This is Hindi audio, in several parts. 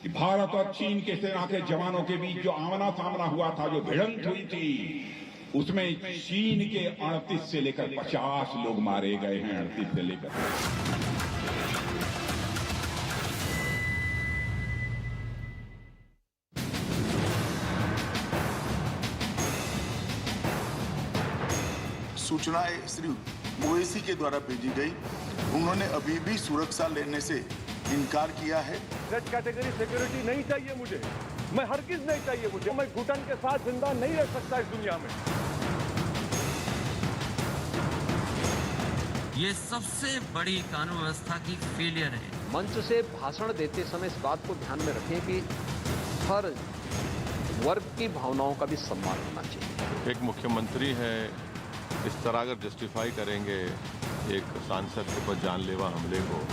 कि भारत और चीन के सेना के जवानों के बीच जो आमना सामना हुआ था, जो भिड़ंत हुई थी, उसमें चीन के 38 से लेकर 50 लोग मारे गए हैं। 38 से लेकर सूचनाएं श्री ओवैसी के द्वारा भेजी गई। उन्होंने अभी भी सुरक्षा लेने से इनकार किया है। जेड कैटेगरी सिक्योरिटी नहीं चाहिए मुझे, मैं हरगिज नहीं चाहिए मुझे, मैं घुटन के साथ जिंदा नहीं रह सकता इस दुनिया में। ये सबसे बड़ी कानून व्यवस्था की फेलियर है। मंच से भाषण देते समय इस बात को ध्यान में रखें कि हर वर्ग की भावनाओं का भी सम्मान होना चाहिए। एक मुख्यमंत्री है, इस तरह अगर जस्टिफाई करेंगे एक सांसद के ऊपर जानलेवा हमले को।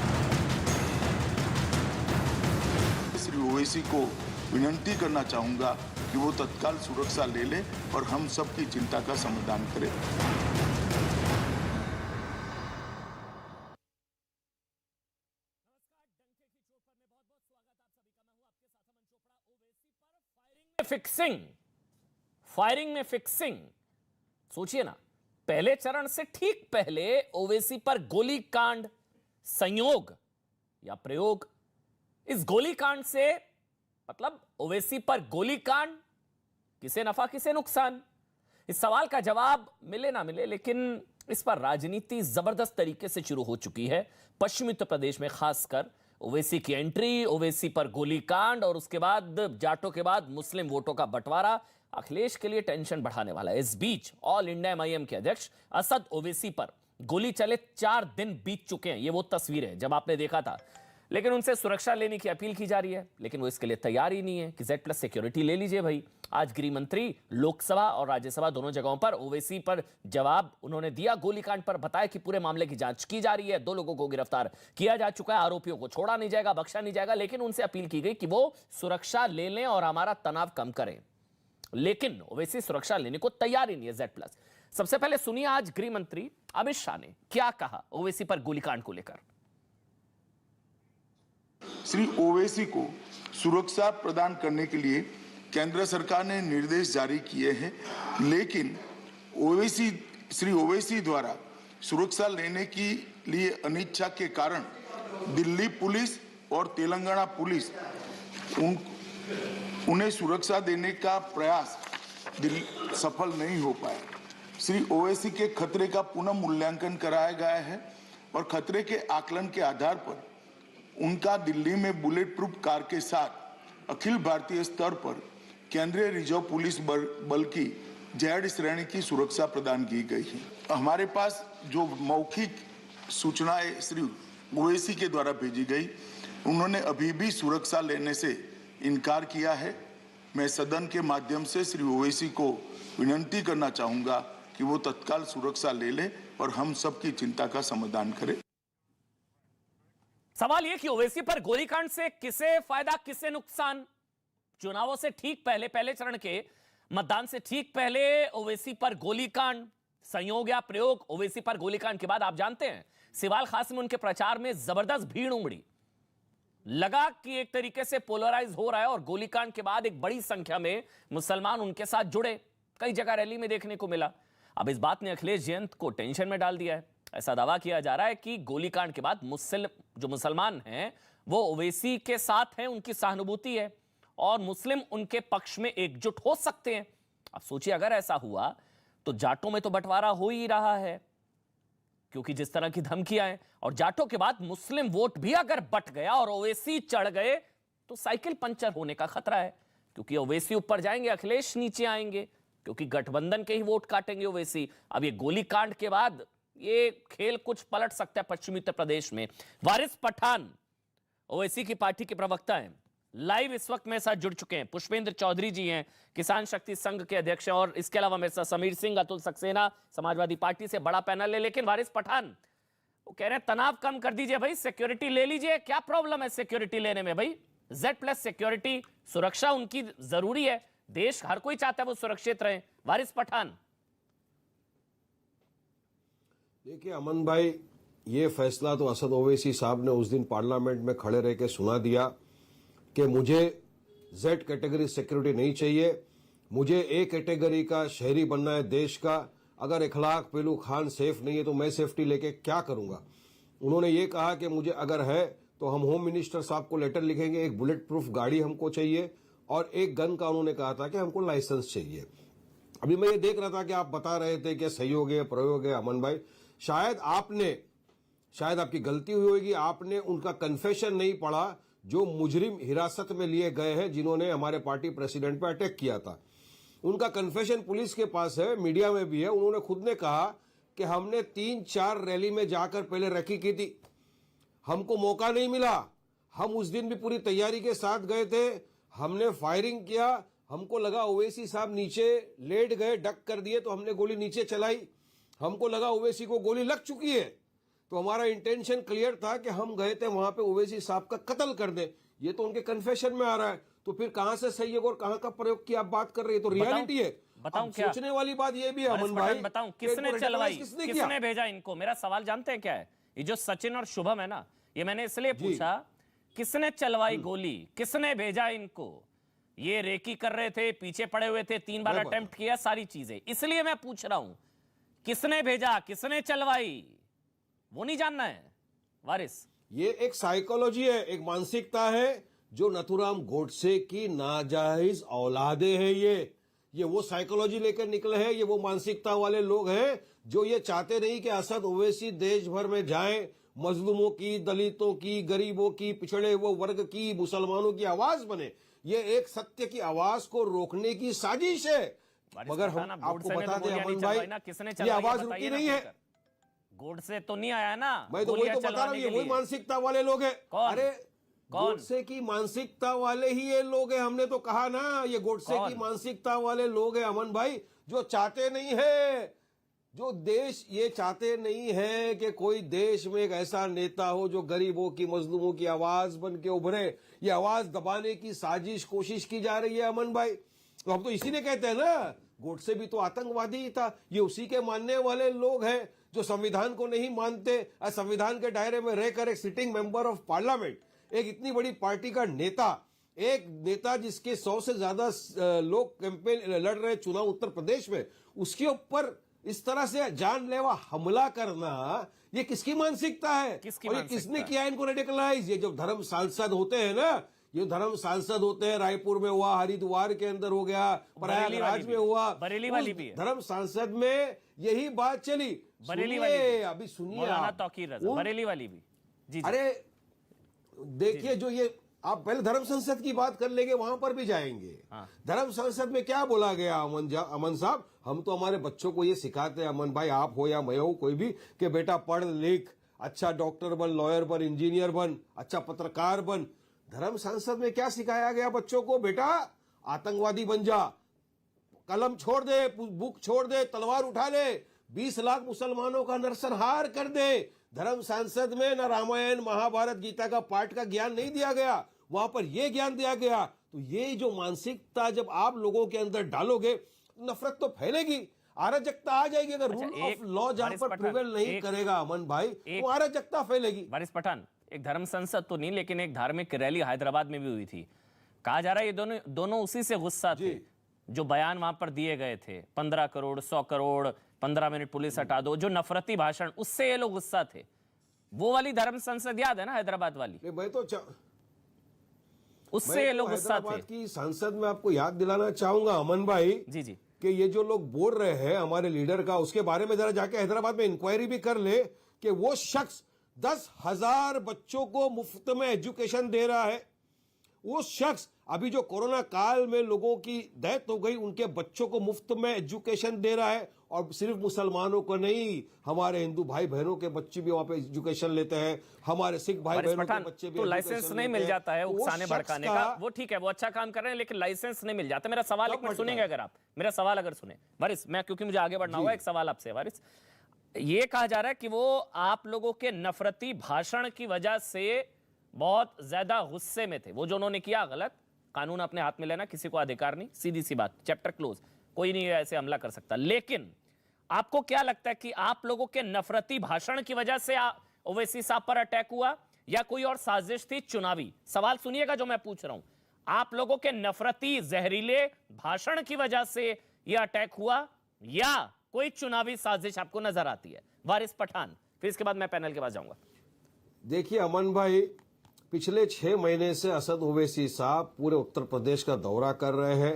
श्री ओवैसी को विनती करना चाहूंगा कि वो तत्काल सुरक्षा ले ले और हम सबकी चिंता का समाधान करें। फायरिंग में फिक्सिंग। सोचिए ना, पहले चरण से ठीक पहले ओवैसी पर गोलीकांड, संयोग या प्रयोग। इस गोलीकांड से मतलब ओवैसी पर गोलीकांड, किसे नफा किसे नुकसान? इस सवाल का जवाब मिले ना मिले, लेकिन इस पर राजनीति जबरदस्त तरीके से शुरू हो चुकी है। पश्चिमी उत्तर प्रदेश में खासकर ओवैसी की एंट्री, ओवैसी पर गोलीकांड और उसके बाद जाटों के बाद मुस्लिम वोटों का बंटवारा अखिलेश के लिए टेंशन बढ़ाने वाला है। इस बीच ऑल इंडिया एमआईएम के अध्यक्ष असद ओवैसी पर गोली चले 4 दिन बीत चुके हैं। ये वो तस्वीर है जब आपने देखा था, लेकिन उनसे सुरक्षा लेने की अपील की जा रही है, लेकिन वो इसके लिए तैयार ही नहीं है कि Z+ सिक्योरिटी ले लीजिए भाई। आज गृह मंत्री लोकसभा और राज्यसभा दोनों जगहों पर ओवैसी पर जवाब उन्होंने दिया। गोलीकांड पर बताया कि पूरे मामले की जांच की जा रही है, 2 लोगों को गिरफ्तार किया जा चुका है, आरोपियों को छोड़ा नहीं जाएगा, बख्शा नहीं जाएगा, लेकिन उनसे अपील की गई कि वो सुरक्षा ले लें और हमारा तनाव कम करें। लेकिन ओवैसी सुरक्षा लेने को तैयार ही नहीं है Z+। सबसे पहले सुनिए आज गृह मंत्री अमित शाह ने क्या कहा ओवैसी पर गोलीकांड को लेकर। श्री ओवैसी को सुरक्षा प्रदान करने के लिए केंद्र सरकार ने निर्देश जारी किए हैं, लेकिन श्री ओवैसी द्वारा सुरक्षा लेने के लिए अनिच्छा के कारण दिल्ली पुलिस और तेलंगाना पुलिस उन्हें सुरक्षा देने का प्रयास सफल नहीं हो पाया। श्री ओवैसी के खतरे का पुनः मूल्यांकन कराया गया है और खतरे के आकलन के आधार पर उनका दिल्ली में बुलेट प्रूफ कार के साथ अखिल भारतीय स्तर पर केंद्रीय रिजर्व पुलिस बल की जेड श्रेणी की सुरक्षा प्रदान की गई है। हमारे पास जो मौखिक सूचनाएं श्री ओवैसी के द्वारा भेजी गई, उन्होंने अभी भी सुरक्षा लेने से इनकार किया है। मैं सदन के माध्यम से श्री ओवैसी को विनती करना चाहूंगा कि वो तत्काल सुरक्षा ले ले और हम सबकी चिंता का समाधान करें। सवाल यह कि ओवैसी पर गोलीकांड से किसे फायदा किसे नुकसान? चुनावों से ठीक पहले, पहले चरण के मतदान से ठीक पहले ओवैसी पर गोलीकांड, संयोग या प्रयोग। ओवैसी पर गोलीकांड के बाद आप जानते हैं सिवाल खास में उनके प्रचार में जबरदस्त भीड़ उमड़ी। लगा कि एक तरीके से पोलराइज हो रहा है और गोलीकांड के बाद एक बड़ी संख्या में मुसलमान उनके साथ जुड़े। कई जगह रैली में देखने को मिला। अब इस बात ने अखिलेश जयंत को टेंशन में डाल दिया है। ऐसा दावा किया जा रहा है कि गोलीकांड के बाद मुसलमान हैं वो ओवैसी के साथ हैं, उनकी सहानुभूति है और मुस्लिम उनके पक्ष में एकजुट हो सकते हैं। अब सोचिए अगर ऐसा हुआ तो जाटों में तो बंटवारा हो ही रहा है, क्योंकि जिस तरह की धमकियां हैं, और जाटों के बाद मुस्लिम वोट भी अगर बट गया और ओवैसी चढ़ गए तो साइकिल पंचर होने का खतरा है, क्योंकि ओवैसी ऊपर जाएंगे, अखिलेश नीचे आएंगे, क्योंकि गठबंधन के ही वोट काटेंगे ओवैसी। अब ये गोलीकांड के बाद ये खेल कुछ पलट सकता है पश्चिमी उत्तर प्रदेश में। वारिस पठान ओवैसी की पार्टी के प्रवक्ता हैं, लाइव इस वक्त मेरे साथ जुड़ चुके हैं। पुष्पेंद्र चौधरी जी हैं, किसान शक्ति संघ के अध्यक्ष हैं, और इसके अलावा मेरे साथ समीर सिंह, अतुल सक्सेना समाजवादी पार्टी से, बड़ा पैनल है। लेकिन वारिस पठान वो कह रहे हैं तनाव कम कर दीजिए भाई, सिक्योरिटी ले लीजिए। क्या प्रॉब्लम है सिक्योरिटी लेने में भाई? Z+ सिक्योरिटी, सुरक्षा उनकी जरूरी है, देश हर कोई चाहता है वो सुरक्षित रहे। वारिस पठान। देखिए अमन भाई, ये फैसला तो असद ओवैसी साहब ने उस दिन पार्लियामेंट में खड़े रह के सुना दिया कि मुझे जेड कैटेगरी सिक्योरिटी नहीं चाहिए, मुझे ए कैटेगरी का शहरी बनना है देश का। अगर इखलाक पेलू खान सेफ नहीं है तो मैं सेफ्टी लेके क्या करूंगा। उन्होंने ये कहा कि मुझे अगर है तो हम होम मिनिस्टर साहब को लेटर लिखेंगे, एक बुलेट प्रूफ गाड़ी हमको चाहिए और एक गन का उन्होंने कहा था कि हमको लाइसेंस चाहिए। अभी मैं ये देख रहा था कि आप बता रहे थे कि सहयोग है, प्रयोग है। अमन भाई, शायद आपकी गलती हुई होगी, आपने उनका कन्फेशन नहीं पढ़ा जो मुजरिम हिरासत में लिए गए हैं जिन्होंने हमारे पार्टी प्रेसिडेंट पर अटैक किया था। उनका कन्फेशन पुलिस के पास है, मीडिया में भी है। उन्होंने खुद ने कहा कि हमने 3-4 रैली में जाकर पहले रखी की थी, हमको मौका नहीं मिला। हम उस दिन भी पूरी तैयारी के साथ गए थे, हमने फायरिंग किया, हमको लगा ओवैसी साहब नीचे लेट गए, डक कर दिए तो हमने गोली नीचे चलाई। हमको लगा ओवैसी को गोली लग चुकी है तो हमारा इंटेंशन क्लियर था कि हम गए थे वहां पे ओवैसी साहब का कत्ल कर दें। ये तो उनके कन्फेशन में आ रहा है, तो फिर कहां से सहयोग और कहां का प्रयोग की आप बात कर रहे हैं? तो रियलिटी है। बताऊं अब क्या? सोचने वाली बात ये भी है अमन भाई, बताऊं कि किसने इनको चलवाई, radicalize किसने किया? किसने भेजा इनको? मेरा सवाल जानते हैं क्या है? ये जो सचिन और शुभम है ना, ये मैंने इसलिए पूछा किसने चलवाई गोली, किसने भेजा इनको? ये रेकी कर रहे थे, पीछे पड़े हुए थे, 3 बार अटेम्प्ट किया, सारी चीजें। इसलिए मैं पूछ रहा हूं किसने भेजा, किसने चलवाई, वो नहीं जानना है वारिस? ये एक साइकोलॉजी है, एक मानसिकता है जो नथुराम गोडसे की नाजायज औलादे हैं। ये वो साइकोलॉजी लेकर निकले हैं, ये वो मानसिकता वाले लोग हैं जो ये चाहते नहीं कि असद ओवैसी देश भर में जाएं, मजलूमों की, दलितों की, गरीबों की, पिछड़े हुए वर्ग की, मुसलमानों की आवाज बने। ये एक सत्य की आवाज को रोकने की साजिश है। मगर हम आपको बता दें अमन भाई, ये आवाज रुकी नहीं है। गोडसे तो नहीं आया ना, मैं तो वही तो बता रहा हूँ, ये वही मानसिकता वाले लोग हैं। अरे गोडसे की मानसिकता वाले ही ये लोग हैं। हमने तो कहा ना, ये गोडसे की मानसिकता वाले लोग हैं अमन भाई, जो चाहते नहीं है, जो देश ये चाहते नहीं है कि कोई देश में एक ऐसा नेता हो जो गरीबों की, मजलूमों की आवाज बन के उभरे। ये आवाज दबाने की साजिश कोशिश की जा रही है अमन भाई। तो हम तो इसीलिए कहते हैं ना, गोडसे भी तो आतंकवादी ही था। ये उसी के मानने वाले लोग हैं जो संविधान को नहीं मानते, संविधान के दायरे में रहकर एक सिटिंग मेंबर ऑफ पार्लियामेंट, एक इतनी बड़ी पार्टी का नेता, एक नेता जिसके 100 से ज्यादा लोग कैंपेन लड़ रहे चुनाव उत्तर प्रदेश में, उसके ऊपर इस तरह से जानलेवा हमला करना, ये किसकी मानसिकता है? और ये किसने किया इनको रेडिकलाइज? ये जो धर्म सांसद होते हैं ना, ये धर्म सांसद होते हैं, रायपुर में हुआ, हरिद्वार के अंदर हो गया, प्रयागराज में हुआ, बरेली वाली भी है। धर्म सांसद में यही बात चली। बरेली वाली भी, अभी सुनिए, मौलाना तौकीर रज़ा, बरेली वाली भी। जी। अरे देखिए, जो ये आप पहले धर्म संसद की बात कर लेंगे, वहां पर भी जाएंगे। धर्म संसद में क्या बोला गया अमन साहब? हम तो हमारे बच्चों को ये सिखाते हैं अमन भाई, आप हो या मैं हो, कोई भी, कि बेटा पढ़ लिख, अच्छा डॉक्टर बन, लॉयर बन, इंजीनियर बन, अच्छा पत्रकार बन। धर्म संसद में क्या सिखाया गया बच्चों को? बेटा आतंकवादी बन जा, कलम छोड़ दे, बुक छोड़ दे, तलवार उठा ले, 20 लाख मुसलमानों का नरसंहार कर दे। धर्म सांसद में न रामायण, महाभारत, गीता का पाठ का ज्ञान नहीं दिया गया, वहां पर यह ज्ञान दिया गया। तो ये जो मानसिकता जब आप लोगों के अंदर डालोगे, नफरत तो फैलेगी, अराजकता आ जाएगी। अगर रूल ऑफ लॉ जहां पर प्रिवेल नहीं करेगा अमन भाई, तो अराजकता फैलेगी। वारिस पठान, एक धर्म संसद तो नहीं, लेकिन एक धार्मिक रैली हैदराबाद में भी हुई थी। कहा जा रहा है ये दोनों उसी से गुस्सा थे जो बयान वहां पर दिए गए थे, 15 करोड़, 100 करोड़, 15 मिनट पुलिस हटा दो, जो नफरती भाषण, उससे ये लोग गुस्सा थे। वो वाली धर्म संसद याद है ना, हैदराबाद वाली? मैं तो उससे ये लोग गुस्सा थे। की संसद में आपको याद दिलाना चाहूंगा अमन भाई, जी कि ये जो लोग बोल रहे हैं हमारे लीडर का, उसके बारे में जरा जाके हैदराबाद में इंक्वायरी भी कर ले कि वो शख्स 10,000 बच्चों को मुफ्त में एजुकेशन दे रहा है। वो शख्स अभी जो कोरोना काल में लोगों की डेथ हो गई, उनके बच्चों को मुफ्त में एजुकेशन दे रहा है। और सिर्फ मुसलमानों को नहीं, हमारे हिंदू भाई बहनों के बच्चे भी वहां पे एजुकेशन लेते हैं, हमारे सिख भाई बहनों के बच्चे भी। तो लाइसेंस नहीं मिल जाता है उकसाने भड़काने का, वो ठीक है, वो अच्छा काम कर रहे हैं, लेकिन लाइसेंस नहीं मिल जाता। मेरा सवाल एक मिनट सुनेंगे अगर आप, मेरा सवाल अगर सुने वारिस, मैं क्योंकि मुझे आगे बढ़ना होगा, एक सवाल आपसे वारिस। ये कहा जा रहा है कि वो आप लोगों के नफरती भाषण की वजह से बहुत ज्यादा गुस्से में थे। वो जो उन्होंने किया गलत, कानून अपने हाथ में लेना किसी को अधिकार नहीं, सीधी सी बात, चैप्टर क्लोज, कोई नहीं ऐसे हमला कर सकता। लेकिन आपको क्या लगता है कि आप लोगों के नफरती भाषण की वजह से ओवैसी साहब पर अटैक हुआ, या कोई और साजिश थी चुनावी? सवाल सुनिएगा जो मैं पूछ रहा हूं। आप लोगों के नफरती जहरीले भाषण की वजह से यह अटैक हुआ या कोई चुनावी साजिश आपको नजर आती है? वारिस पठान, फिर इसके बाद मैं पैनल के पास जाऊंगा। देखिए अमन भाई, पिछले 6 महीने से असद ओवैसी साहब पूरे उत्तर प्रदेश का दौरा कर रहे हैं।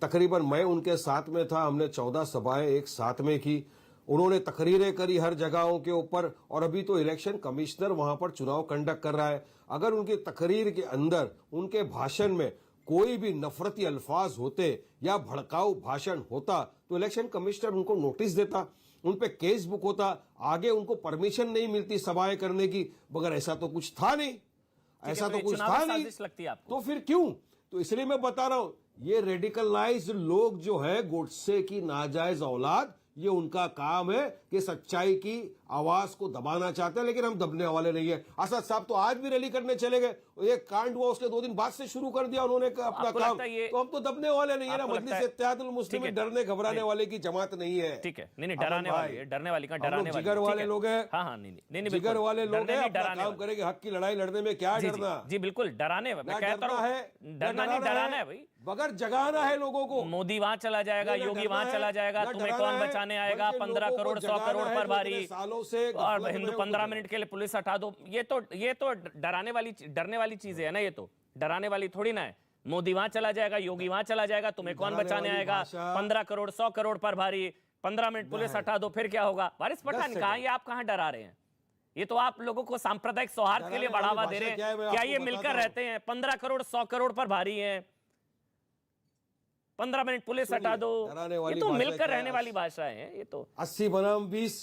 तकरीबन मैं उनके साथ में था, हमने 14 सभाएं एक साथ में की, उन्होंने तकरीरें करी हर जगहों के ऊपर, और अभी तो इलेक्शन कमिश्नर वहां पर चुनाव कंडक्ट कर रहा है। अगर उनकी तकरीर के अंदर, उनके भाषण में कोई भी नफरती अल्फाज होते या भड़काऊ भाषण होता तो इलेक्शन कमिश्नर उनको नोटिस देता, उन पे केस बुक होता, आगे उनको परमिशन नहीं मिलती सभाएं करने की, मगर ऐसा तो कुछ था नहीं, ऐसा तो कुछ था नहीं। लगती है आपको? तो फिर क्यों? तो इसलिए मैं बता रहा हूं, ये रेडिकलाइज्ड लोग जो है, गोडसे की नाजायज औलाद, ये उनका काम है कि सच्चाई की आवाज को दबाना चाहते हैं, लेकिन हम दबने वाले नहीं है। असद साहब तो आज भी रैली करने चले गए, एक कांड हुआ उसके 2 दिन बाद से शुरू कर दिया उन्होंने अपना काम, तो हम तो दबने वाले नहीं है ना। मजलिस इत्तेहादुल मुस्लिमीन डरने घबराने वाले की जमात नहीं है। ठीक है, नहीं डराने वाली है, डरने वाली का डराने वाली, जिगर वाले लोग हैं। हाँ, नहीं जिगर वाले लोग हैं, अपना काम करेंगे, हक की लड़ाई लड़ने में क्या डरना। जी बिल्कुल, डराने, मैं कहता हूं डरना नहीं, डराना है भाई, मगर जगाना है लोगों को। मोदी वहां चला जाएगा, योगी वहां चला जाएगा, तुम्हें कौन बचाने आएगा? 15 करोड़ 100 करोड़ पर भारी, सालों से और हिंदू 15 मिनट के लिए पुलिस हटा दो। ये तो डराने वाली, डरने वाली चीजें है ना, ये तो डराने वाली थोड़ी ना है। मोदी वहां चला जाएगा, योगी वहां चला जाएगा, तुम्हें कौन बचाने आएगा? 15 करोड़ 100 करोड़ पर भारी, 15 मिनट पुलिस हटा दो, फिर क्या होगा? वारिस पठान, कहां ये आप कहां डरा रहे हैं? ये तो आप लोगों को सांप्रदायिक सौहार्द के लिए बढ़ावा दे रहे हैं। क्या ये मिलकर रहते हैं? 15 करोड़ 100 करोड़ पर भारी है, 15 मिनट पुलिस हटा दो, ये तो मिलकर रहने वाली भाषा है। ये तो 80 बनाम 20,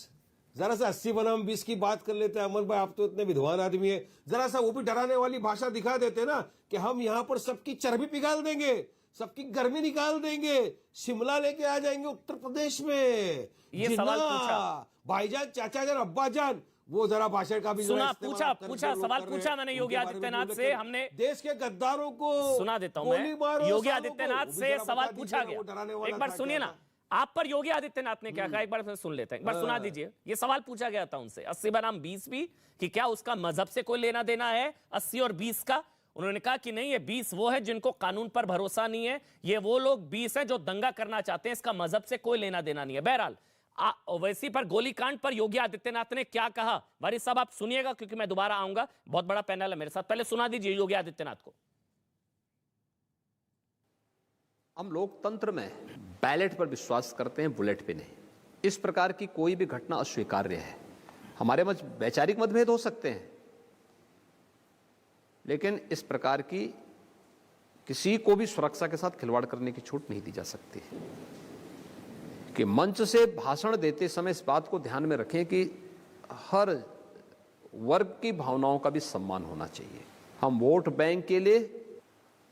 जरा सा 80 बनाम 20 की बात कर लेते हैं। अमर भाई, आप तो इतने विद्वान आदमी है, जरा सा वो भी डराने वाली भाषा दिखा देते ना, कि हम यहाँ पर सबकी चर्बी पिघाल देंगे, सबकी गर्मी निकाल देंगे, शिमला लेके आ जाएंगे उत्तर प्रदेश में। ये सवाल पूछा भाईजान, चाचा जान, अब्बा जान, वो जरा भाषण का भी सुना, पूछा सवाल पूछा मैंने योगी आदित्यनाथ से। हमने देश के गद्दारों को सुना देता हूं मैं, योगी आदित्यनाथ से सवाल पूछा गया, एक बार सुनिए ना। आप पर योगी आदित्यनाथ ने क्या कहा, एक बार सुन लेते हैं, एक बार सुना दीजिए। ये सवाल पूछा गया था उनसे 80 बनाम 20 भी, कि क्या उसका मजहब से कोई लेना देना है 80 और 20 का? उन्होंने कहा कि नहीं, ये 20 वो है जिनको कानून पर भरोसा नहीं है, ये वो लोग 20 है जो दंगा करना चाहते हैं, इसका मजहब से कोई लेना देना नहीं है। बहरहाल ओवैसी पर गोलीकांड पर योगी आदित्यनाथ ने क्या कहा, वारिस साहब आप सुनिएगा, क्योंकि मैं दोबारा आऊंगा, बहुत बड़ा पैनल है मेरे साथ। पहले सुना दीजिए योगी आदित्यनाथ को। हम लोकतंत्र में बैलेट पर विश्वास करते हैं, बुलेट पे नहीं। इस प्रकार की कोई भी घटना अस्वीकार्य है। हमारे मध्य वैचारिक मतभेद हो सकते हैं, लेकिन इस प्रकार की किसी को भी सुरक्षा के साथ खिलवाड़ करने की छूट नहीं दी जा सकती। कि मंच से भाषण देते समय इस बात को ध्यान में रखें कि हर वर्ग की भावनाओं का भी सम्मान होना चाहिए। हम वोट बैंक के लिए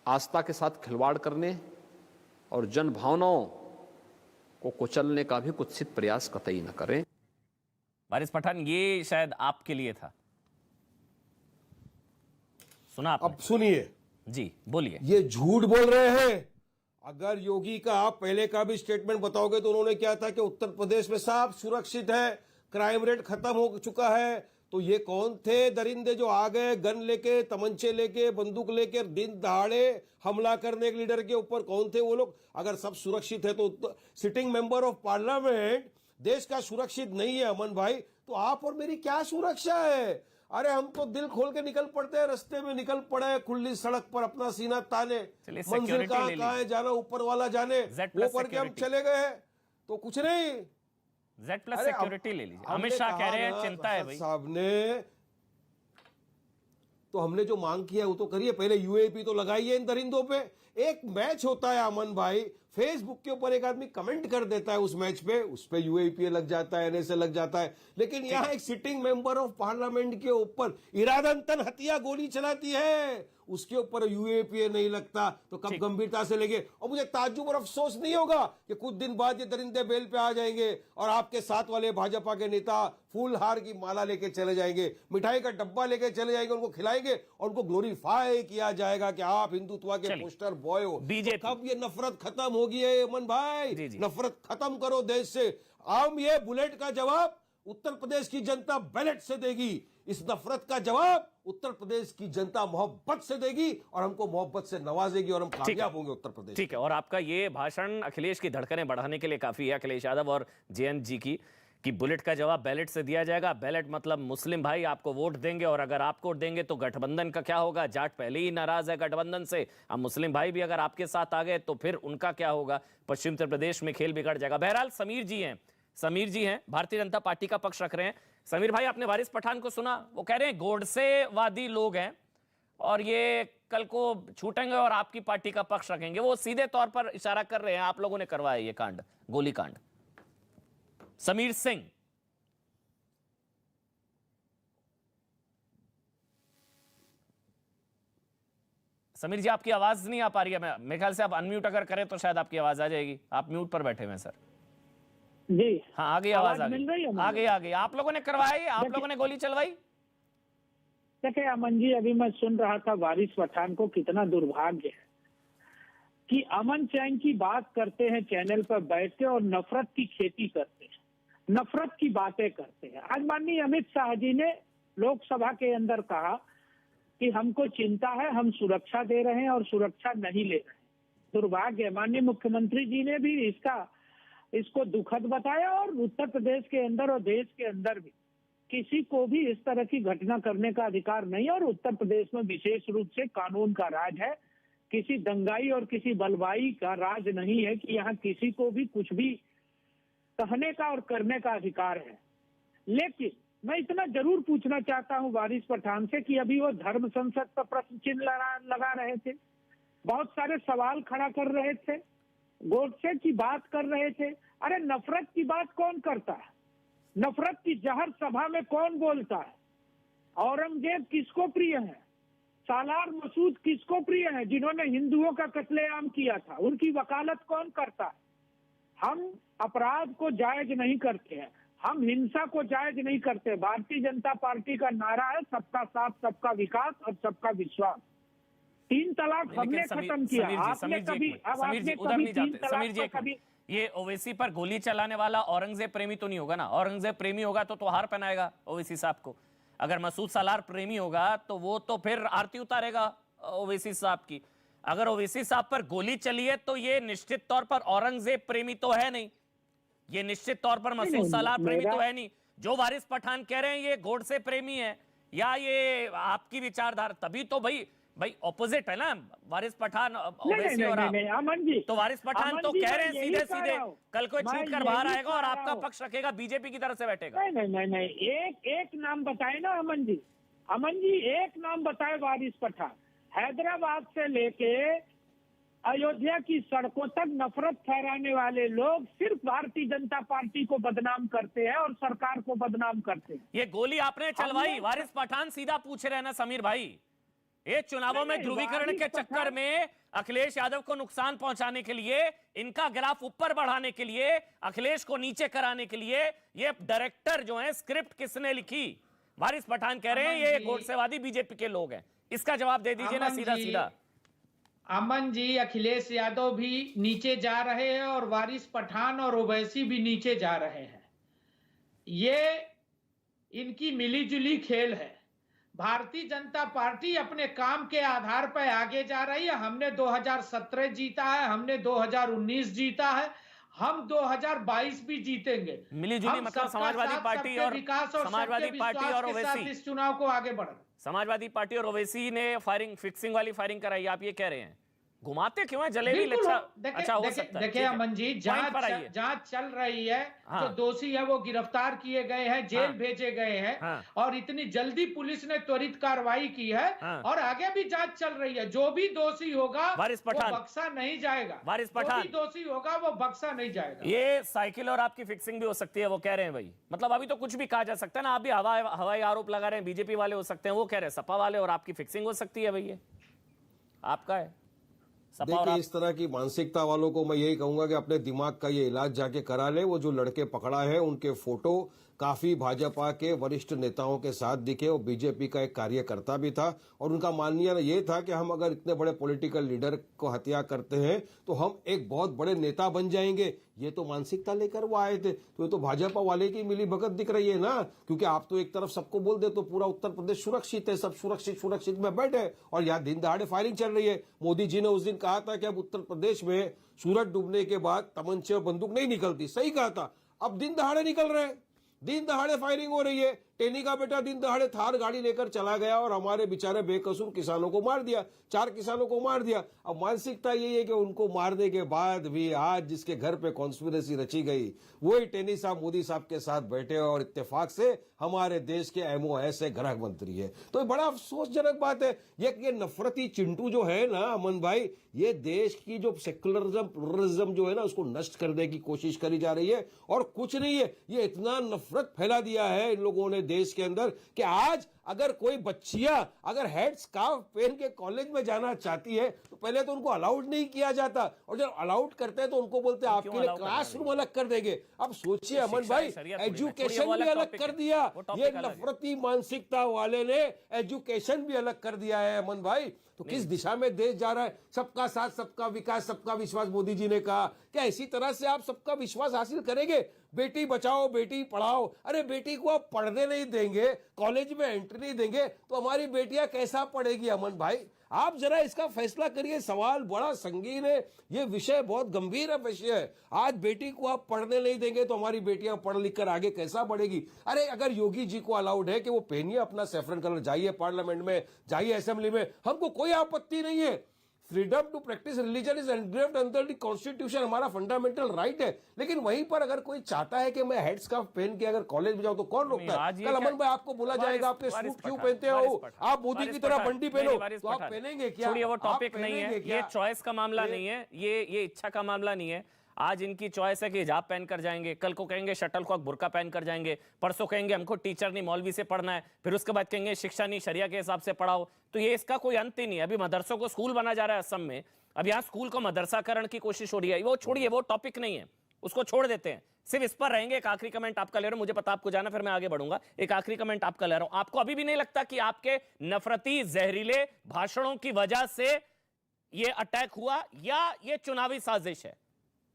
आस्था के साथ खिलवाड़ करने और जन भावनाओं को कुचलने का भी कुत्सित प्रयास कतई न करें। वारिस पठान, ये शायद आपके लिए था, सुना आपने? अब सुनिए जी, बोलिए। ये झूठ बोल रहे हैं। अगर योगी का आप पहले का भी स्टेटमेंट बताओगे तो उन्होंने क्या था कि उत्तर प्रदेश में साफ सुरक्षित है, क्राइम रेट खत्म हो चुका है। तो ये कौन थे दरिंदे जो आ गए गन लेके, तमंचे लेके, बंदूक लेके, दिन दहाड़े हमला करने एक लीडर के ऊपर? कौन थे वो लोग? अगर सब सुरक्षित है तो सिटिंग मेंबर ऑफ पार्लियामेंट देश का सुरक्षित नहीं है अमन भाई, तो आप और मेरी क्या सुरक्षा है? अरे हम तो दिल खोल के निकल पड़ते हैं, रास्ते में निकल पड़े खुली सड़क पर, अपना सीना ताने, मंजिल कहाँ है जाना ऊपर वाला जाने, वो पर के हम चले गए, तो कुछ नहीं। Z+ सिक्योरिटी ले लीजिए, अमित शाह कह रहे हैं चिंता है भाई साहब ने, तो हमने जो मांग किया वो तो करिए, पहले यूएपी तो लगाइए इन दरिंदों पे। एक मैच होता है अमन भाई, फेसबुक के ऊपर एक आदमी कमेंट कर देता है उस मैच पे, उस पे यूएपी लग जाता है, एनएसए लग जाता है, लेकिन यहाँ एक सिटिंग मेंबर ऑफ पार्लियामेंट के ऊपर इरादतन हत्या गोली चलाती है, उसके ऊपर यूएपीए नहीं लगता, तो कब गंभीरता से लेंगे? और मुझे ताज्जुब और अफसोस नहीं होगा कि कुछ दिन बाद ये दरिंदे बेल पे आ जाएंगे और आपके साथ वाले भाजपा के नेता फूल हार की माला लेके चले जाएंगे, मिठाई का डब्बा लेके चले जाएंगे, उनको खिलाएंगे और उनको ग्लोरीफाई किया जाएगा कि आप हिंदुत्व के पोस्टर बॉय हो। कब ये नफरत खत्म होगी है अमन भाई? नफरत खत्म करो देश से। हम ये बुलेट का जवाब उत्तर प्रदेश की जनता बैलेट से देगी, इस नफरत का जवाब उत्तर प्रदेश की जनता मोहब्बत से देगी और हमको मोहब्बत से नवाजेगी और हम कामयाब होंगे उत्तर प्रदेश। ठीक है, और आपका ये भाषण अखिलेश की धड़कनें बढ़ाने के लिए काफी है, अखिलेश यादव और जेएन जी की, कि बुलेट का जवाब बैलेट से दिया जाएगा। बैलेट मतलब मुस्लिम भाई आपको वोट देंगे, और अगर आप वोट देंगे तो गठबंधन का क्या होगा? जाट पहले ही नाराज है गठबंधन से, अब मुस्लिम भाई भी अगर आपके साथ आ गए तो फिर उनका क्या होगा? पश्चिम उत्तर प्रदेश में खेल बिगड़ जाएगा। बहरहाल समीर जी हैं भारतीय जनता पार्टी का पक्ष रख रहे हैं। समीर भाई, आपने वारिस पठान को सुना, वो कह रहे हैं गोडसेवादी लोग हैं और ये कल को छूटेंगे और आपकी पार्टी का पक्ष रखेंगे। वो सीधे तौर पर इशारा कर रहे हैं आप लोगों ने करवाया ये कांड, गोली कांड। समीर सिंह, समीर जी आपकी आवाज नहीं आ पा रही है। मेरे ख्याल से आप अनम्यूट अगर करें तो शायद आपकी आवाज आ जाएगी। आप म्यूट पर बैठे हुए हैं सर। जी हाँ, आ गई आवाज, आ गई। आप लोगों ने करवाई, आप लोगों ने गोली चलवाई। देखिए अमन जी, अभी मैं सुन रहा था वारिस पठान को, कितना दुर्भाग्य है कि अमन चैन की बात करते हैं चैनल पर बैठ के और नफरत की खेती करते हैं, नफरत की बातें करते हैं। आज माननीय अमित शाह जी ने लोकसभा के अंदर कहा कि हमको चिंता है, हम सुरक्षा दे रहे हैं और सुरक्षा नहीं ले रहे हैं। दुर्भाग्य है, माननीय मुख्यमंत्री जी ने भी इसको दुखद बताया, और उत्तर प्रदेश के अंदर और देश के अंदर भी किसी को भी इस तरह की घटना करने का अधिकार नहीं है। और उत्तर प्रदेश में विशेष रूप से कानून का राज है, किसी दंगाई और किसी बलवाई का राज नहीं है कि यहाँ किसी को भी कुछ भी कहने का और करने का अधिकार है। लेकिन मैं इतना जरूर पूछना चाहता हूँ वारिस पठान से कि अभी वो धर्म संसद पर प्रश्न चिन्ह लगा रहे थे, बहुत सारे सवाल खड़ा कर रहे थे, गोडसे की बात कर रहे थे। अरे नफरत की बात कौन करता है? नफरत की जहर सभा में कौन बोलता है? औरंगजेब किसको प्रिय है? सालार मसूद किसको प्रिय है? जिन्होंने हिंदुओं का कत्लेआम किया था, उनकी वकालत कौन करता है? हम अपराध को जायज नहीं करते हैं, हम हिंसा को जायज नहीं करते। भारतीय जनता पार्टी का नारा है सबका साथ, सबका विकास और सबका विश्वास। 3 तलाक हमने खत्म किया, आपने कभी, अब आपने कभी 3 तलाक कभी। ये ओवैसी पर गोली चलाने वाला औरंगजेब प्रेमी तो नहीं होगा ना? औरंगजेब प्रेमी होगा तो हार पहनाएगा ओवैसी साहब को। अगर मसूद सालार प्रेमी होगा तो वो तो फिर आरती उतारेगा ओवैसी साहब की। अगर ओवैसी साहब पर गोली चली है तो ये निश्चित तौर पर औरंगजेब प्रेमी तो है नहीं, ये निश्चित तौर पर मसूद सालार प्रेमी तो है नहीं। जो वारिस पठान कह रहे हैं ये गोडसे प्रेमी है या ये आपकी विचारधारा, तभी तो भाई ऑपोजिट है ना वारिस पठान ओवैसी और आप। अमन जी, तो वारिस पठान तो कह रहे हैं सीधे सीधे कल को छूट कर बाहर आएगा और आपका पक्ष रखेगा, बीजेपी की तरफ से बैठेगा। नहीं, एक नाम बताए ना अमन जी, एक नाम बताए वारिस पठान। हैदराबाद से लेके अयोध्या की सड़कों तक नफरत फैलाने वाले लोग सिर्फ भारतीय जनता पार्टी को बदनाम करते हैं और सरकार को बदनाम करते हैं। ये गोली आपने चलवाई, वारिस पठान सीधा पूछ रहे हैं ना समीर भाई। ये चुनावों में ध्रुवीकरण के चक्कर में अखिलेश यादव को नुकसान पहुंचाने के लिए, इनका ग्राफ ऊपर बढ़ाने के लिए, अखिलेश को नीचे कराने के लिए ये डायरेक्टर जो है, स्क्रिप्ट किसने लिखी? वारिस पठान कह रहे हैं ये गोडसेवादी बीजेपी के लोग हैं। इसका जवाब दे दीजिए ना सीधा सीधा। अमन जी, अखिलेश यादव भी नीचे जा रहे हैं और वारिस पठान और ओवैसी भी नीचे जा रहे हैं। ये इनकी मिलीजुली खेल है। भारतीय जनता पार्टी अपने काम के आधार पर आगे जा रही है। हमने 2017 जीता है, हमने 2019 जीता है, हम 2022 भी जीतेंगे। मिलीजुली मतलब समाजवादी पार्टी और विकास और समाजवादी पार्टी और ओवैसी इस चुनाव को आगे बढ़। समाजवादी पार्टी और ओवैसी ने फायरिंग, फिक्सिंग वाली फायरिंग कराई, आप ये कह रहे हैं। घुमाते क्यों है जलेबी? अच्छा हो सकता है। देखिए अमन जी, जांच चल रही है। जो दोषी है वो गिरफ्तार किए गए हैं, जेल भेजे गए हैं और इतनी जल्दी पुलिस ने त्वरित कार्रवाई की है और आगे भी जांच चल रही है। जो भी दोषी होगा वारिस पठान वो बख्शा नहीं जाएगा। वारिस पठान जो भी दोषी होगा वो बख्शा नहीं जाएगा। ये साइकिल और आपकी फिक्सिंग भी हो सकती है, वो कह रहे हैं भाई। मतलब अभी तो कुछ भी कहा जा सकता है ना। आप भी हवाई आरोप लगा रहे हैं, बीजेपी वाले हो सकते हैं, वो कह रहे हैं सपा वाले, और आपकी फिक्सिंग हो सकती है भाई। ये आपका है। देखिए, इस तरह की मानसिकता वालों को मैं यही कहूंगा कि अपने दिमाग का ये इलाज जाके करा ले। वो जो लड़के पकड़ा है उनके फोटो काफी भाजपा के वरिष्ठ नेताओं के साथ दिखे और बीजेपी का एक कार्यकर्ता भी था और उनका मानना ये था कि हम अगर इतने बड़े पॉलिटिकल लीडर को हत्या करते हैं तो हम एक बहुत बड़े नेता बन जाएंगे। ये तो मानसिकता लेकर वो आए थे। तो ये तो भाजपा वाले की मिली भगत दिख रही है ना, क्योंकि आप तो एक तरफ सबको बोल दे तो पूरा उत्तर प्रदेश सुरक्षित है, सब सुरक्षित में बैठे और यहाँ दिन दहाड़े फायरिंग चल रही है। मोदी जी ने उस दिन कहा था कि अब उत्तर प्रदेश में सूरज डूबने के बाद तमंचे और बंदूक नहीं निकलती, सही कहा था। अब दिन दहाड़े निकल रहे हैं, दिन दहाड़े फायरिंग हो रही है। टेनी का बेटा दिन दहाड़े थार गाड़ी लेकर चला गया और हमारे बेचारे बेकसूर किसानों को मार दिया, 4 किसानों को मार दिया। अब मानसिकता यही है कि उनको मारने के बाद भी आज जिसके घर पे कॉन्स्पिरेसी रची गई वही टेनी साहब मोदी साहब के साथ बैठे और इत्तेफाक से हमारे देश के MOS है, गृह मंत्री है। तो ये बड़ा अफसोसजनक बात है। ये नफरती चिंटू जो है ना अमन भाई, ये देश की जो सेक्युलरिज्म प्लुरलिज्म जो है ना उसको नष्ट करने की कोशिश करी जा रही है और कुछ नहीं है। ये इतना नफरत फैला दिया है इन लोगों ने देश के अंदर कि आज अगर कोई बच्चियां अगर हेड स्कार्फ पहन के कॉलेज में जाना चाहती है तो पहले तो उनको अलाउड नहीं किया जाता और जब अलाउड करते हैं तो उनको बोलते हैं आपके लिए क्लासरूम अलग कर देंगे। अब सोचिए अमन भाई, एजुकेशन भी अलग कर दिया। ये नफरती मानसिकता वाले ने एजुकेशन भी अलग कर दिया है अमन भाई। तो किस दिशा में देश जा रहा है? सबका साथ सबका विकास सबका विश्वास मोदी जी ने कहा। क्या इसी तरह से आप सबका विश्वास हासिल करेंगे? बेटी बचाओ बेटी पढ़ाओ, अरे बेटी को आप पढ़ने नहीं देंगे, कॉलेज में एंट्री नहीं देंगे तो हमारी बेटियां कैसा पढ़ेगी अमन भाई? आप जरा इसका फैसला करिए। सवाल बड़ा संगीन है, ये विषय बहुत गंभीर विषय है। आज बेटी को आप पढ़ने नहीं देंगे तो हमारी बेटियां पढ़ लिख कर आगे कैसा बढ़ेगी? अरे अगर योगी जी को अलाउड है कि वो पहनिए अपना सैफरन कलर, जाइए पार्लियामेंट में, जाइए असेंबली में, हमको कोई आपत्ति नहीं है। Freedom to practise religion is engraved under the constitution, हमारा फंडामेंटल राइट है। लेकिन वहीं पर अगर कोई चाहता है कि मैं हेड स्कार्फ पहन के अगर कॉलेज में जाऊं तो कौन रोकता है? कल अमन भाई आपको बोला जाएगा आपने सूट क्यों पहनते हो, आप मोदी की तरह बंडी पहनो, तो आप पहनेंगे क्या? वो टॉपिक नहीं है, ये चॉइस का मामला नहीं है, ये इच्छा का मामला नहीं है। आज इनकी चॉइस है कि हिजाब पहन कर जाएंगे, कल को कहेंगे शटल कॉक बुर्का पहन कर जाएंगे, परसों कहेंगे हमको टीचर नहीं मौलवी से पढ़ना है, फिर उसके बाद कहेंगे शिक्षा नहीं शरिया के हिसाब से पढ़ाओ। तो ये इसका कोई अंत ही नहीं है। अभी मदरसों को स्कूल बना जा रहा है असम में, अब यहाँ स्कूल को मदरसाकरण की कोशिश हो रही है। वो छोड़िए, वो टॉपिक नहीं है, उसको छोड़ देते हैं। सिर्फ इस पर रहेंगे। एक आखिरी कमेंट आपका ले रहा हूं, मुझे पता आपको जाना, फिर मैं आगे बढ़ूंगा। एक आखिरी कमेंट आपका ले रहा हूं। आपको अभी भी नहीं लगता कि आपके नफरती जहरीले भाषणों की वजह से ये अटैक हुआ या ये चुनावी साजिश है?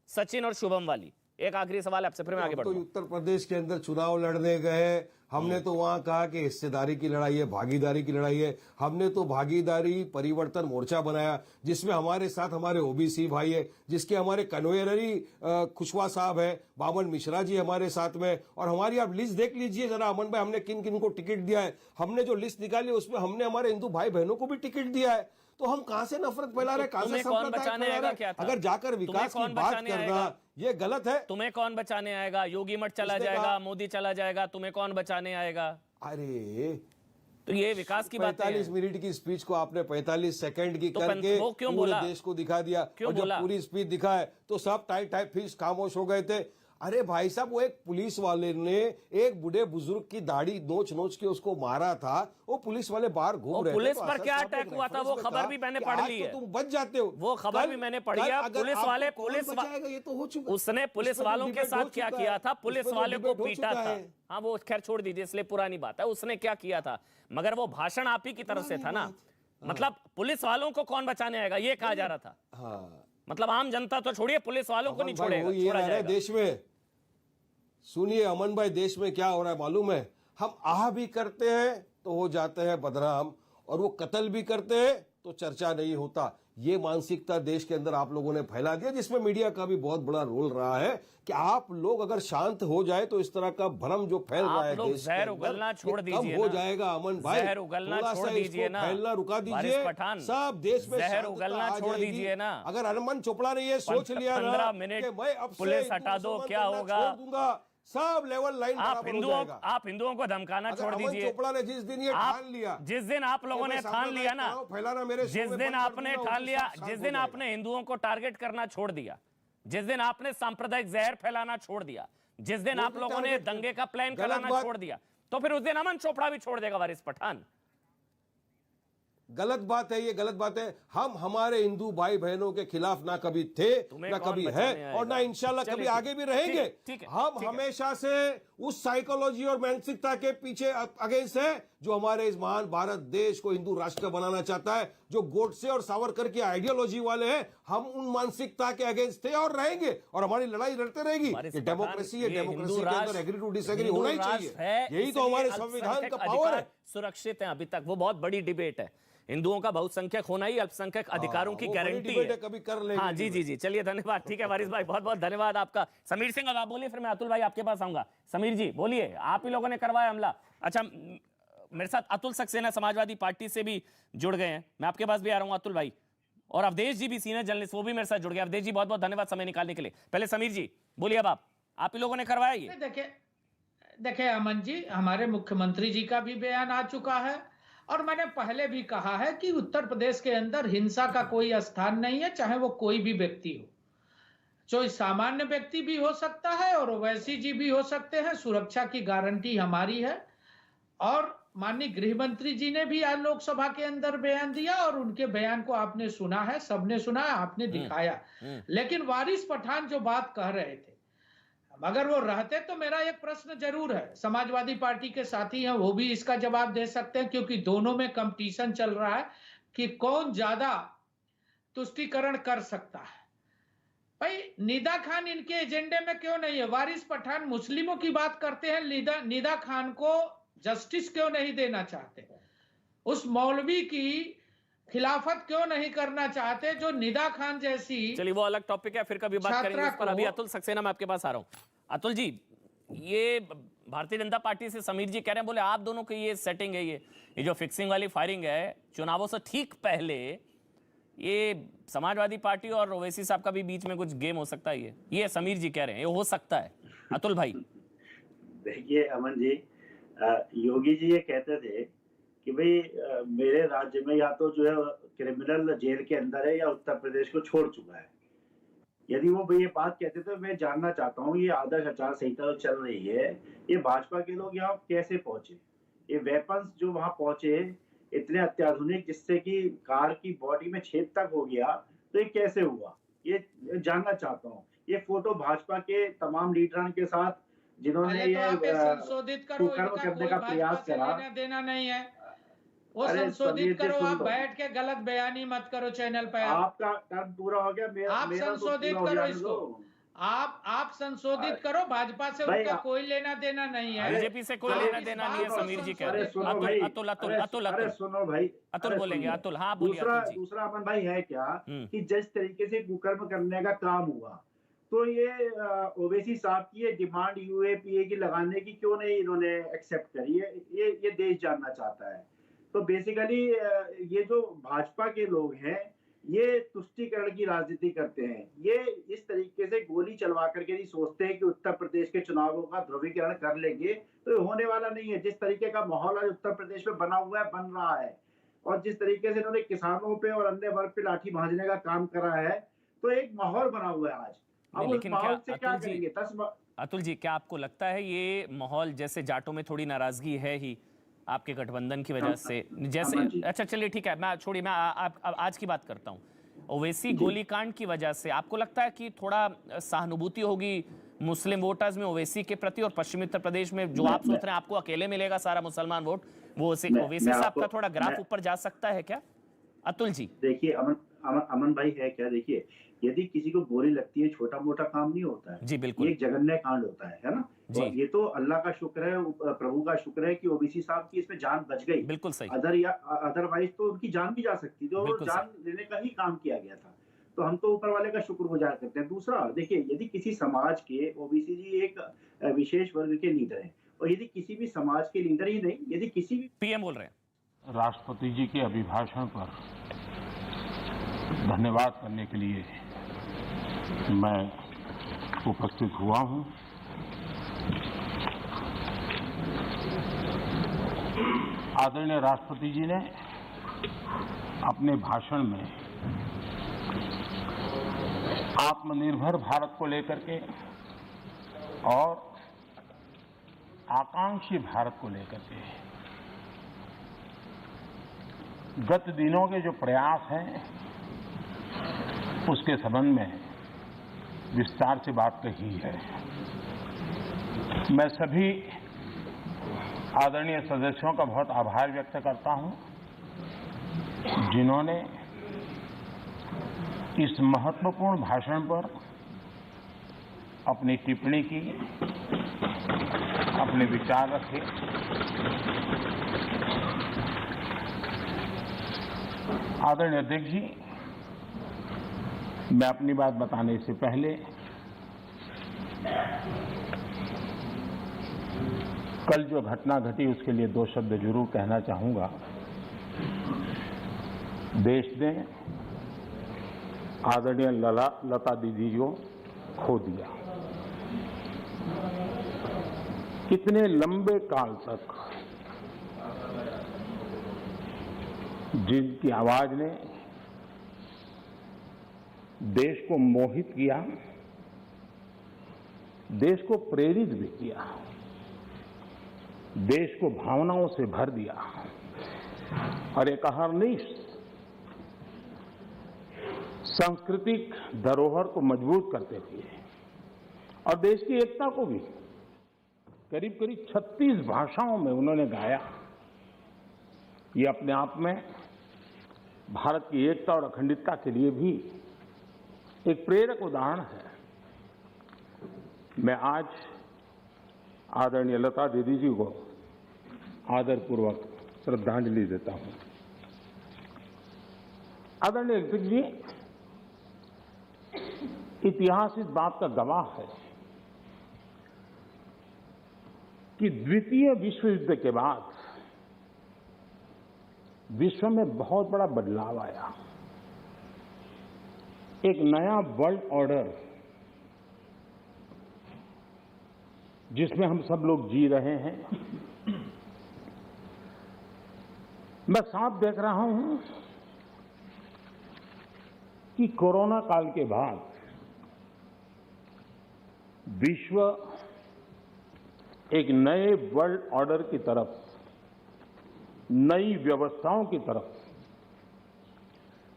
सचिन और शुभम वाली एक आखिरी सवाल आपसे, फिर मैं आगे बढ़ूंगा। तो उत्तर प्रदेश के अंदर चुनाव लड़ने गए, हमने तो वहां कहा कि हिस्सेदारी की लड़ाई है, भागीदारी की लड़ाई है। हमने तो भागीदारी परिवर्तन मोर्चा बनाया जिसमें हमारे साथ हमारे ओबीसी भाई है, जिसके हमारे कन्वेनर ही खुशवा साहब है, बामन मिश्रा जी हमारे साथ में। और हमारी आप लिस्ट देख लीजिए जरा अमन भाई, हमने किन किन को टिकट दिया है। हमने जो लिस्ट निकाली उसमें हमने हमारे हिंदू भाई बहनों को भी टिकट दिया है। तो हम कहां से नफरत फैला रहे, कहां से सांप्रदायिक फैला रहे? अगर जाकर विकास की बात करना ये गलत है। तुम्हें कौन बचाने आएगा? योगी मठ चला जाएगा, मोदी चला जाएगा, तुम्हें कौन बचाने आएगा? अरे तो ये विकास की बात है। 45 मिनट की स्पीच को आपने 45 सेकंड की करके पूरे देश को दिखा दिया। और जब पूरी स्पीच दिखाए तो सब टाइप फिर खामोश हो गए थे। अरे भाई साहब, वो एक पुलिस वाले ने एक बूढ़े बुजुर्ग की दाढ़ी नोच के उसको मारा था। वो पुलिस वाले बाहर घूम रहे थे। पुलिस पर क्या अटैक हुआ था वो खबर भी मैंने पढ़ ली है। तुम बच जाते हो, वो खबर भी मैंने पढ़ी है। पुलिस वाले ये तो हो चुका। उसने पुलिस वालों के साथ क्या किया था? पुलिस वाले को पीटा था। हाँ वो खैर छोड़ दीजिए, इसलिए पुरानी बात है। उसने क्या किया था, मगर वो भाषण आप ही की तरफ से था ना। मतलब पुलिस वालों को कौन बचाने आएगा ये कहा जा रहा था। मतलब आम जनता तो छोड़िए, पुलिस वालों को नहीं छोड़ेगा। देश में सुनिए अमन भाई, देश में क्या हो रहा है मालूम है? हम आह भी करते हैं तो हो जाते हैं बदनाम, और वो कत्ल भी करते हैं तो चर्चा नहीं होता। ये मानसिकता देश के अंदर आप लोगों ने फैला दिया, जिसमें मीडिया का भी बहुत बड़ा रोल रहा है कि आप लोग अगर शांत हो जाए तो इस तरह का भ्रम जो फैल रहा है देश जहर उगलना छोड़ दीजिए, हो जाएगा अमन भाई। जहर उगलना छोड़ दीजिए ना, फैलना रुका दीजिए। सब देश में जहर उगलना छोड़ दीजिए ना। अगर हनुमान चोपड़ा ने ये सोच लिया ना 15 मिनट पुलिस हटा दो, क्या होगा? सब लेवल लाइन आप हिंदुओं को धमकाना छोड़ दीजिए। चोपड़ा ने जिस दिन ये ठान लिया, जिस दिन आप लोगों ने ठान लिया ना, फैलाना मेरे जिस दिन आपने ठान लिया, जिस दिन आपने हिंदुओं को टारगेट करना छोड़ दिया, जिस दिन आपने सांप्रदायिक जहर फैलाना छोड़ दिया, जिस दिन आप लोगों ने दंगे का प्लान कराना छोड़ दिया, तो फिर उस दिन अमन चोपड़ा भी छोड़ देगा वारिस पठान। गलत बात है, ये गलत बात है। हम हमारे हिंदू भाई बहनों के खिलाफ ना कभी थे, ना कभी है, और ना इंशाल्लाह कभी आगे भी रहेंगे। हम हमेशा से उस साइकोलॉजी और मानसिकता के पीछे अगेंस्ट है जो हमारे इस महान भारत देश को हिंदू राष्ट्र बनाना चाहता है, जो गोडसे और सावरकर की आइडियोलॉजी वाले हैं। हम उन मानसिकता के अगेंस्ट थे और रहेंगे, और हमारी लड़ाई लड़ते रहेगी। ये डेमोक्रेसी है, डेमोक्रेसी के अंदर एग्री टू डिसएग्री होना ही चाहिए। यही तो हमारे संविधान का पावर है। सुरक्षित है अभी तक, वो बहुत बड़ी डिबेट है। हिंदुओं का बहुसंख्यक होना ही अल्पसंख्यक अधिकारों की गारंटी है। कभी कर लेंगे। हाँ जी जी जी, चलिए धन्यवाद। ठीक है वारिस भाई, बहुत बहुत धन्यवाद आपका। समीर सिंह अब आप बोलिए, फिर मैं अतुल भाई आपके पास आऊंगा। समीर जी बोलिए, आप ही लोगों ने करवाया हमला। अच्छा, मेरे साथ अतुल सक्सेना समाजवादी पार्टी से भी जुड़ गए हैं, मैं आपके पास भी आ रहा हूँ अतुल भाई। और अवधेश जी भी सीनियर जर्नलिस्ट, वो भी मेरे साथ जुड़ गए। अवधेश जी बहुत बहुत धन्यवाद समय निकालने के लिए। पहले समीर जी बोलिए, अब आप ही लोगों ने करवाया ये? देखिए अमन जी, हमारे मुख्यमंत्री जी का भी बयान आ चुका है, और मैंने पहले भी कहा है कि उत्तर प्रदेश के अंदर हिंसा का कोई स्थान नहीं है, चाहे वो कोई भी व्यक्ति हो। जो सामान्य व्यक्ति भी हो सकता है और ओवैसी जी भी हो सकते हैं। सुरक्षा की गारंटी हमारी है। और माननीय गृह मंत्री जी ने भी आज लोकसभा के अंदर बयान दिया, और उनके बयान को आपने सुना है, सबने सुना है, आपने दिखाया। लेकिन वारिस पठान जो बात कह रहे थे, अगर वो रहते तो मेरा एक प्रश्न जरूर है, समाजवादी पार्टी के साथी हैं वो भी इसका जवाब दे सकते हैं, क्योंकि दोनों में कंपटीशन चल रहा है कि कौन ज्यादा तुष्टीकरण कर सकता है। भाई निदा खान इनके एजेंडे में क्यों नहीं है? वारिस पठान मुस्लिमों की बात करते हैं, निदा खान को जस्टिस क्यों नहीं देना चाहते? उस मौलवी की खिलाफत क्यों नहीं करना चाहते जो निदा खान जैसी? चलिए वो अलग टॉपिक है, फिर कभी बात करेंगे उस पर। अभी अतुल सक्सेना मैं आपके पास आ रहा हूं। अतुल जी, ये भारतीय जनता पार्टी से समीर जी कह रहे हैं, बोले आप दोनों की ये सेटिंग है, ये जो फिक्सिंग वाली फायरिंग है चुनावों से ठीक पहले, ये समाजवादी पार्टी और ओवैसी साहब का भी बीच में कुछ गेम हो सकता है। ये समीर जी कह रहे हैं ये हो सकता है। अतुल भाई देखिए अमन जी, योगी जी ये कहते थे कि भाई मेरे राज्य में या तो जो है क्रिमिनल जेल के अंदर है या उत्तर प्रदेश को छोड़ चुका है। यदि वो ये बात कहते तो मैं जानना चाहता हूँ, ये आदर्श आचार संहिता जो चल रही है, ये भाजपा के लोग यहाँ कैसे पहुंचे? ये वेपन्स जो वहां पहुंचे इतने अत्याधुनिक, जिससे कि कार की बॉडी में छेद तक हो गया, तो ये कैसे हुआ? ये जानना चाहता हूँ। ये फोटो भाजपा के तमाम लीडरों के साथ जिन्होंने ये संशोधित करो, करने का प्रयास करा, देना नहीं है वो संशोधित करो। आप बैठ के गलत बयानी मत करो चैनल पे। आपका टर्म पूरा हो गया, आप संशोधित करो इसको। आप संशोधित करो। भाजपा से उनका कोई लेना देना नहीं है, बीजेपी से कोई लेना देना नहीं है। समीर जी कह रहे हैं। अतुल सुनो भाई, अतुल बोलेंगे। अतुल हाँ बोलिए। दूसरा अमन भाई है क्या कि जिस तरीके से कुकर्म करने का काम हुआ, तो ये ओवैसी साहब की ये डिमांड यूएपीए की लगाने की क्यों नहीं इन्होंने एक्सेप्ट करी है? ये देश जानना चाहता है। तो बेसिकली ये जो भाजपा के लोग हैं, ये तुष्टीकरण की राजनीति करते हैं। ये इस तरीके से गोली चलवा करके नहीं सोचते हैं कि उत्तर प्रदेश के चुनावों का ध्रुवीकरण कर लेंगे, तो ये होने वाला नहीं है। जिस तरीके का माहौल आज उत्तर प्रदेश में बना हुआ है, बन रहा है, और जिस तरीके से इन्होंने किसानों पे और अन्य वर्ग पे लाठी भांजने का काम करा है, तो एक माहौल बना हुआ है आज। अब उस माहौल से क्या करेंगे? अतुल जी, क्या आपको लगता है ये माहौल, जैसे जाटों में थोड़ी नाराजगी है ही आपके गठबंधन की वजह से, जैसे अच्छा चलिए ठीक है, मैं छोड़िए, मैं आज की बात करता हूँ। ओवैसी गोलीकांड की वजह से आपको लगता है कि थोड़ा सहानुभूति होगी मुस्लिम वोटर्स में ओवैसी के प्रति, और पश्चिमी उत्तर प्रदेश में जो आप सोच रहे हैं आपको अकेले मिलेगा सारा मुसलमान वोट, वो ओवैसी साहब का थोड़ा ग्राफ ऊपर जा सकता है क्या? अतुल जी देखिए, अमन भाई है क्या, देखिए यदि किसी को गोली लगती है, छोटा मोटा काम नहीं होता है जी, बिल्कुल, ये एक जघन्य कांड होता है ना जी। और ये तो अल्लाह का शुक्र है, प्रभु का शुक्र है कि ओबीसी साहब की इसमें जान बच गई। बिल्कुल सही। अदरवाइज तो उनकी जान भी जा सकती थी, और जान लेने का ही काम किया गया था। तो हम तो ऊपर वाले का शुक्रगुजार करते हैं। दूसरा, देखिए यदि किसी समाज के, ओबीसी जी एक विशेष वर्ग के लीडर हैं, और यदि किसी भी समाज के लीडर ही नहीं, यदि किसी भी पीएम बोल रहे हैं, राष्ट्रपति जी के अभिभाषण पर धन्यवाद करने के लिए मैं उपस्थित हुआ हूं। आदरणीय राष्ट्रपति जी ने अपने भाषण में आत्मनिर्भर भारत को लेकर के और आकांक्षी भारत को लेकर के गत दिनों के जो प्रयास हैं उसके संबंध में विस्तार से बात कही है। मैं सभी आदरणीय सदस्यों का बहुत आभार व्यक्त करता हूं, जिन्होंने इस महत्वपूर्ण भाषण पर अपनी टिप्पणी की, अपने विचार रखे। आदरणीय अध्यक्ष जी, मैं अपनी बात बताने से पहले कल जो घटना घटी उसके लिए 2 शब्द जरूर कहना चाहूंगा। देश ने आदरणीय लता दीदी को खो दिया। इतने लंबे काल तक जिनकी आवाज ने देश को मोहित किया, देश को प्रेरित भी किया, देश को भावनाओं से भर दिया और एक अहर्निश सांस्कृतिक धरोहर को मजबूत करते थे और देश की एकता को भी करीब करीब 36 भाषाओं में उन्होंने गाया। ये अपने आप में भारत की एकता और अखंडता के लिए भी एक प्रेरक उदाहरण है। मैं आज आदरणीय लता दीदी जी को आदरपूर्वक श्रद्धांजलि देता हूं। आदरणीय अध्यक्ष जी, इतिहास इस बात का गवाह है कि द्वितीय विश्व युद्ध के बाद विश्व में बहुत बड़ा बदलाव आया। एक नया वर्ल्ड ऑर्डर जिसमें हम सब लोग जी रहे हैं। मैं साफ देख रहा हूं कि कोरोना काल के बाद विश्व एक नए वर्ल्ड ऑर्डर की तरफ, नई व्यवस्थाओं की तरफ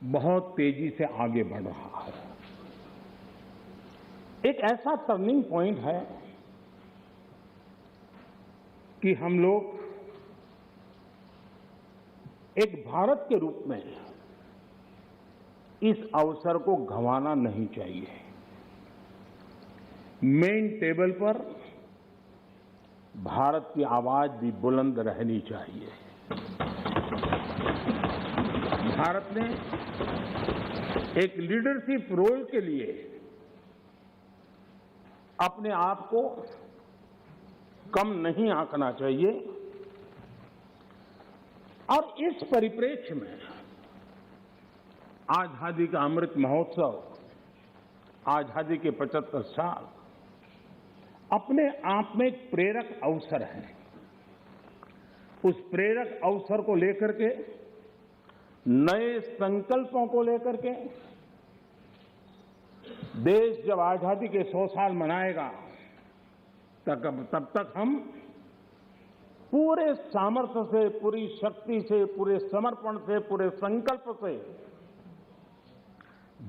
बहुत तेजी से आगे बढ़ रहा है। एक ऐसा टर्निंग पॉइंट है कि हम लोग एक भारत के रूप में इस अवसर को गंवाना नहीं चाहिए। मेन टेबल पर भारत की आवाज भी बुलंद रहनी चाहिए। भारत ने एक लीडरशिप रोल के लिए अपने आप को कम नहीं आंकना चाहिए और इस परिप्रेक्ष्य में आजादी का अमृत महोत्सव, आजादी के 75 साल अपने आप में एक प्रेरक अवसर है। उस प्रेरक अवसर को लेकर के, नए संकल्पों को लेकर के देश जब आजादी के 100 साल मनाएगा तब तक हम पूरे सामर्थ्य से, पूरी शक्ति से, पूरे समर्पण से, पूरे संकल्प से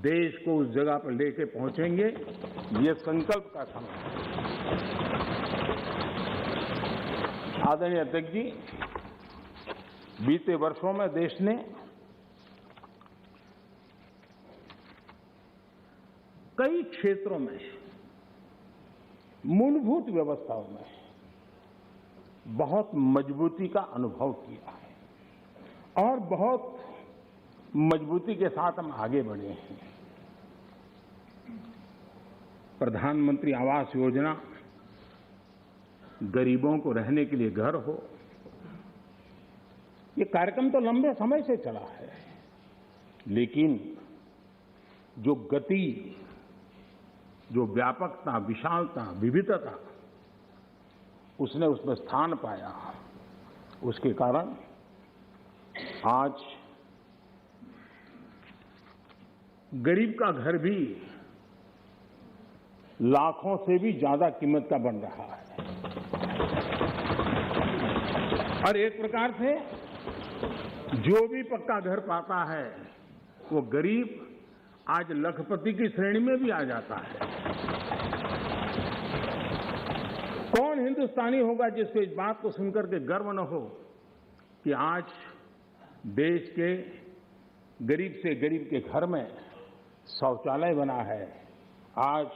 देश को उस जगह पर लेके पहुंचेंगे। ये संकल्प का समय है। आदरणीय अध्यक्ष जी, बीते वर्षों में देश ने कई क्षेत्रों में, मूलभूत व्यवस्थाओं में बहुत मजबूती का अनुभव किया है और बहुत मजबूती के साथ हम आगे बढ़े हैं। प्रधानमंत्री आवास योजना, गरीबों को रहने के लिए घर हो, ये कार्यक्रम तो लंबे समय से चला है, लेकिन जो गति, जो व्यापकता, विशालता, विविधता उसने उसमें स्थान पाया, उसके कारण आज गरीब का घर भी लाखों से भी ज्यादा कीमत का बन रहा है और एक प्रकार से जो भी पक्का घर पाता है वो गरीब आज लखपति की श्रेणी में भी आ जाता है। कौन हिंदुस्तानी होगा जिसको इस बात को सुनकर के गर्व न हो कि आज देश के गरीब से गरीब के घर में शौचालय बना है। आज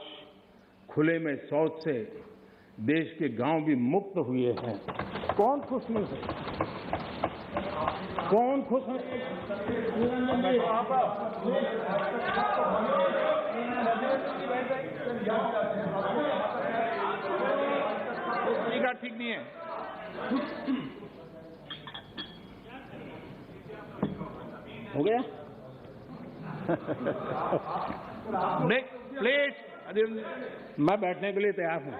खुले में शौच से देश के गांव भी मुक्त हुए हैं। कौन खुश नहीं है? कौन खुश है? ठीक नहीं है। हो गया? प्लीज मैं बैठने के लिए तैयार हूं।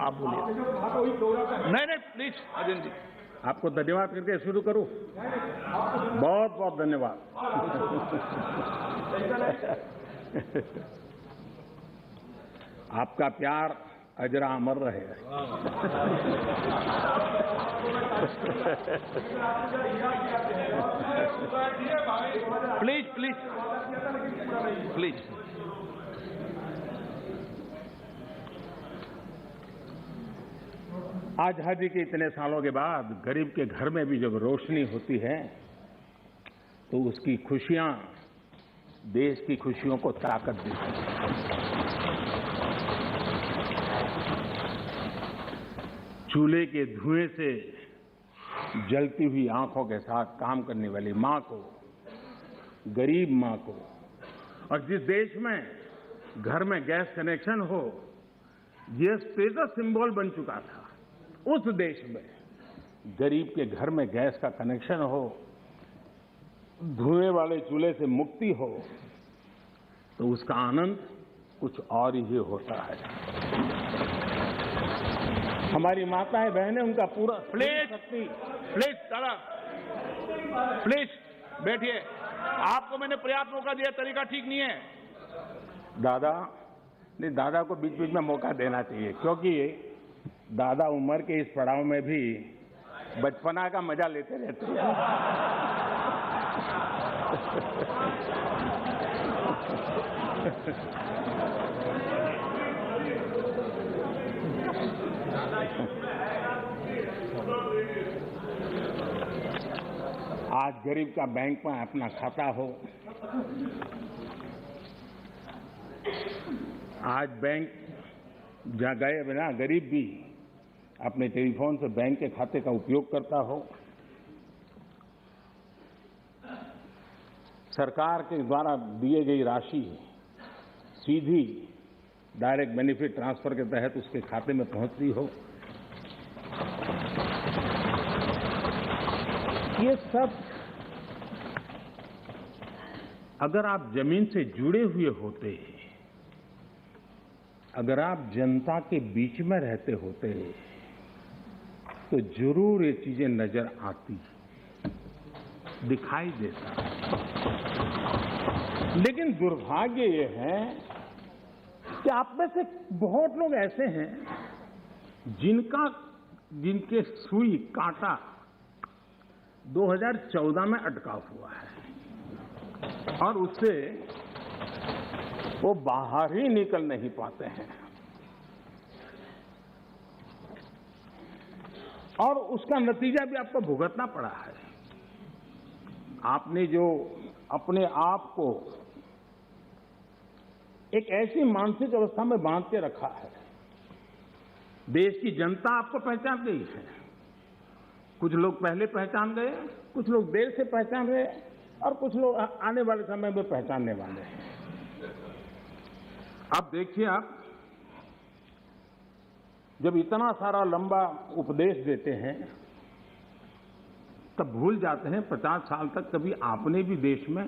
आप बोलिए। नहीं प्लीज अर्जुन जी। आपको धन्यवाद करके शुरू करूं। बहुत बहुत धन्यवाद। आपका प्यार अजरा अमर रहे। Please please please. आजादी के इतने सालों के बाद गरीब के घर में भी जब रोशनी होती है तो उसकी खुशियां देश की खुशियों को ताकत देती हैं। चूल्हे के धुएं से जलती हुई आंखों के साथ काम करने वाली मां को, गरीब मां को, और जिस देश में घर में गैस कनेक्शन हो यह स्टेटस सिंबल बन चुका था, उस देश में गरीब के घर में गैस का कनेक्शन हो, धुएं वाले चूल्हे से मुक्ति हो, तो उसका आनंद कुछ और ही होता है। हमारी माताएं बहनें उनका पूरा प्लीज प्लीज दादा प्लीज बैठिए। आपको मैंने पर्याप्त मौका दिया, तरीका ठीक नहीं है। दादा नहीं, दादा को बीच बीच में मौका देना चाहिए, क्योंकि दादा उम्र के इस पड़ाव में भी बचपना का मजा लेते रहते हैं। आज गरीब का बैंक में अपना खाता हो, आज बैंक जहाँ गए बिना गरीब भी अपने टेलीफोन से बैंक के खाते का उपयोग करता हो, सरकार के द्वारा दिए गई राशि सीधी डायरेक्ट बेनिफिट ट्रांसफर के तहत उसके खाते में पहुंचती हो, ये सब अगर आप जमीन से जुड़े हुए होते, अगर आप जनता के बीच में रहते होते तो जरूर ये चीजें नजर आती, दिखाई देता। लेकिन दुर्भाग्य ये है कि आप में से बहुत लोग ऐसे हैं जिनके सुई कांटा 2014 में अटका हुआ है और उससे वो बाहर ही निकल नहीं पाते हैं, और उसका नतीजा भी आपको भुगतना पड़ा है। आपने जो अपने आप को एक ऐसी मानसिक अवस्था में बांध के रखा है, देश की जनता आपको पहचान गई है। कुछ लोग पहले पहचान गए, कुछ लोग देर से पहचान रहे, और कुछ लोग आने वाले समय में पहचानने वाले हैं। अब देखिए, आप जब इतना सारा लंबा उपदेश देते हैं तब भूल जाते हैं 50 साल तक कभी आपने भी देश में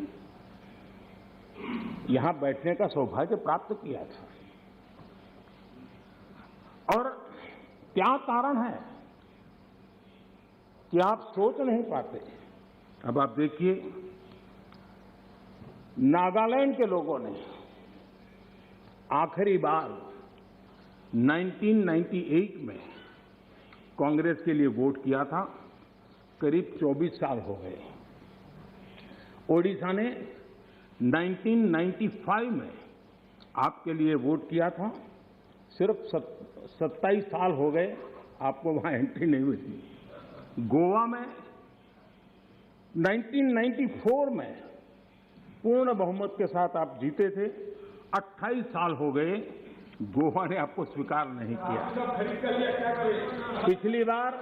यहां बैठने का सौभाग्य प्राप्त किया था। और क्या कारण है कि आप सोच नहीं पाते। अब आप देखिए, नागालैंड के लोगों ने आखिरी बार 1998 में कांग्रेस के लिए वोट किया था, करीब 24 साल हो गए। ओडिशा ने 1995 में आपके लिए वोट किया था, सिर्फ 27 साल हो गए आपको वहां एंट्री नहीं मिली। गोवा में 1994 में पूर्ण बहुमत के साथ आप जीते थे, 28 साल हो गए गोवा ने आपको स्वीकार नहीं किया। पिछली बार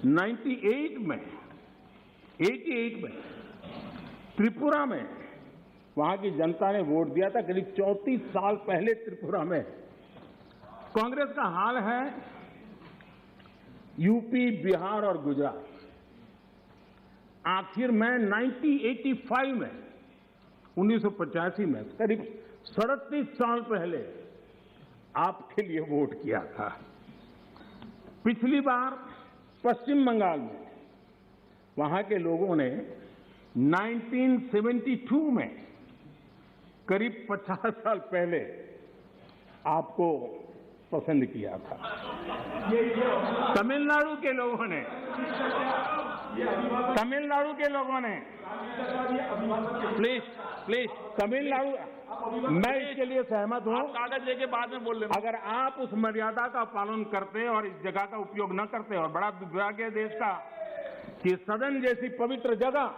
88 में त्रिपुरा में वहां की जनता ने वोट दिया था। करीब 34 साल पहले त्रिपुरा में कांग्रेस का हाल है यूपी, बिहार और गुजरात। आखिर में 1985 में 1985 में करीब 37 साल पहले आपके लिए वोट किया था। पिछली बार पश्चिम बंगाल में वहां के लोगों ने 1972 में करीब 50 साल पहले आपको पसंद किया था। तमिलनाडु के लोगों ने प्लीज तमिलनाडु, मैं इसके लिए सहमत हूं। कागज लेके बाद में बोल लेना। अगर आप उस मर्यादा का पालन करते और इस जगह का उपयोग न करते, और बड़ा दुर्भाग्य देश का कि सदन जैसी पवित्र जगह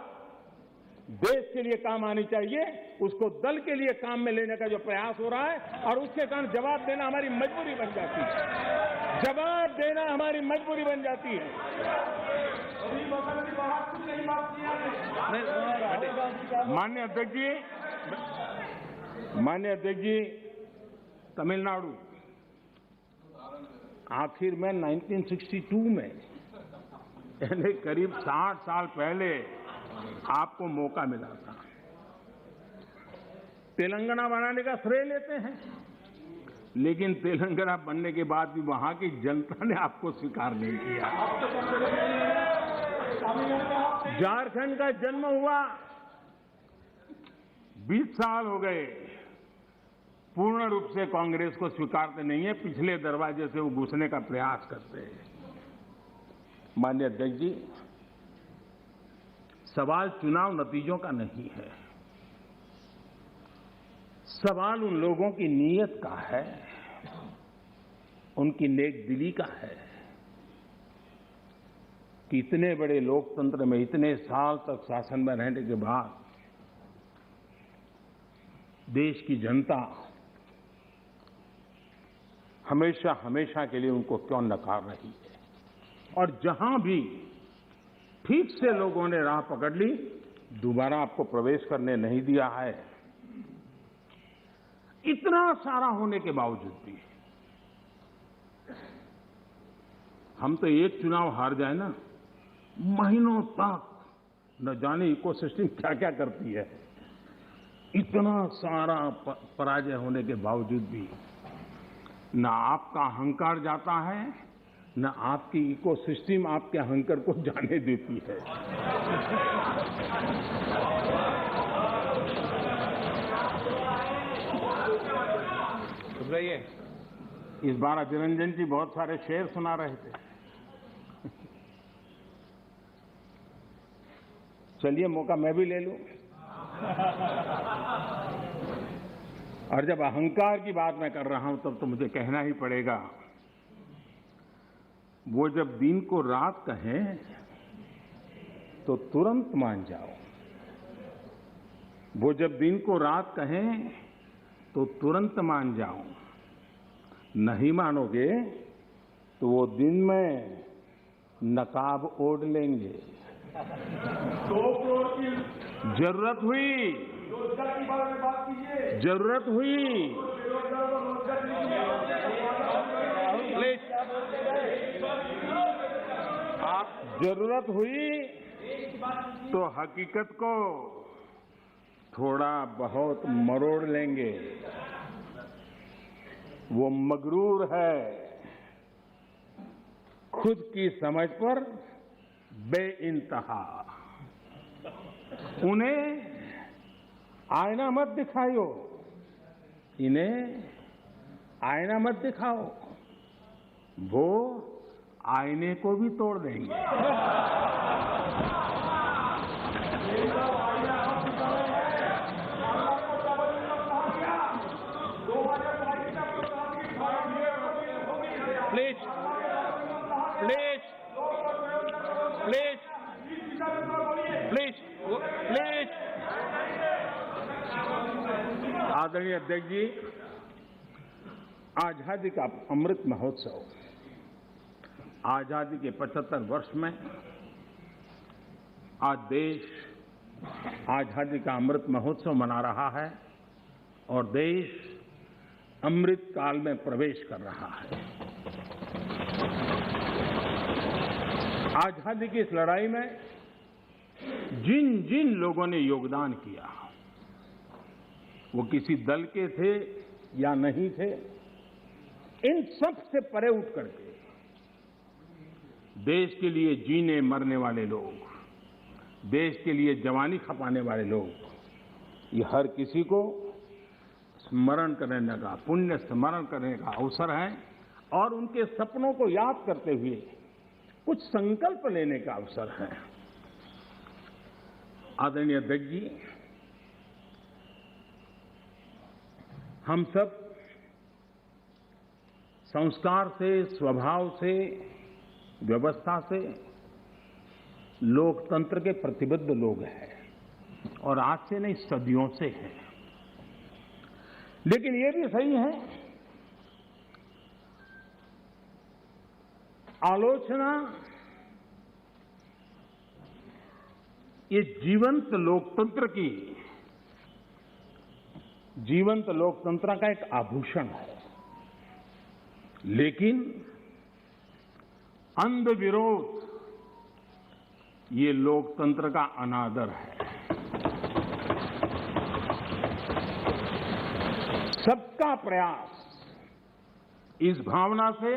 देश के लिए काम आनी चाहिए, उसको दल के लिए काम में लेने का जो प्रयास हो रहा है, और उसके कारण जवाब देना हमारी मजबूरी बन जाती है। जवाब देना हमारी मजबूरी बन जाती है। माननीय अध्यक्ष जी, तमिलनाडु आखिर में 1962 में, यानी करीब 60 साल पहले आपको मौका मिला था। तेलंगाना बनाने का श्रेय लेते हैं, लेकिन तेलंगाना बनने के बाद भी वहां की जनता ने आपको स्वीकार नहीं किया। झारखंड का जन्म हुआ, 20 साल हो गए, पूर्ण रूप से कांग्रेस को स्वीकारते नहीं है, पिछले दरवाजे से वो घुसने का प्रयास करते हैं। माननीय अध्यक्ष जी, सवाल चुनाव नतीजों का नहीं है, सवाल उन लोगों की नीयत का है, उनकी नेक दिली का है कि इतने बड़े लोकतंत्र में इतने साल तक शासन में रहने के बाद देश की जनता हमेशा हमेशा के लिए उनको क्यों नकार रही है। और जहां भी ठीक से लोगों ने राह पकड़ ली, दोबारा आपको प्रवेश करने नहीं दिया है। इतना सारा होने के बावजूद भी हम तो एक चुनाव हार जाए ना, महीनों तक न जाने इकोसिस्टम क्या क्या करती है। इतना सारा पराजय होने के बावजूद भी न आपका अहंकार जाता है, न आपकी इकोसिस्टम आपके अहंकार को जाने देती है। इस बार अभिरंजन जी बहुत सारे शेर सुना रहे थे। चलिए मौका मैं भी ले लूं। और जब अहंकार की बात मैं कर रहा हूं तब तो मुझे कहना ही पड़ेगा, वो जब दिन को रात कहें तो तुरंत मान जाओ, वो जब दिन को रात कहें तो तुरंत मान जाओ, नहीं मानोगे तो वो दिन में नकाब ओढ़ लेंगे। जरूरत हुई जरूरत हुई तो हकीकत को थोड़ा बहुत मरोड़ लेंगे। वो मगरूर है, खुद की समझ पर बेइंतहा। उन्हें आईना मत दिखाओ, इन्हें आईना मत दिखाओ, वो आईने को भी तोड़ देंगे। आदरणीय अध्यक्ष जी, आजादी का अमृत महोत्सव, आजादी के 75 वर्ष में आज देश आजादी का अमृत महोत्सव मना रहा है और देश अमृत काल में प्रवेश कर रहा है। आजादी की इस लड़ाई में जिन जिन लोगों ने योगदान किया, वो किसी दल के थे या नहीं थे, इन सब से परे उठ करके देश के लिए जीने मरने वाले लोग, देश के लिए जवानी खपाने वाले लोग, ये हर किसी को स्मरण करने का, पुण्य स्मरण करने का अवसर है और उनके सपनों को याद करते हुए कुछ संकल्प लेने का अवसर है। आदरणीय अध्यक्ष जी, हम सब संस्कार से, स्वभाव से, व्यवस्था से लोकतंत्र के प्रतिबद्ध लोग हैं और आज से नहीं सदियों से हैं। लेकिन ये भी सही है, आलोचना ये जीवंत लोकतंत्र की, जीवंत लोकतंत्र का एक आभूषण है, लेकिन अंध विरोध ये लोकतंत्र का अनादर है। सबका प्रयास, इस भावना से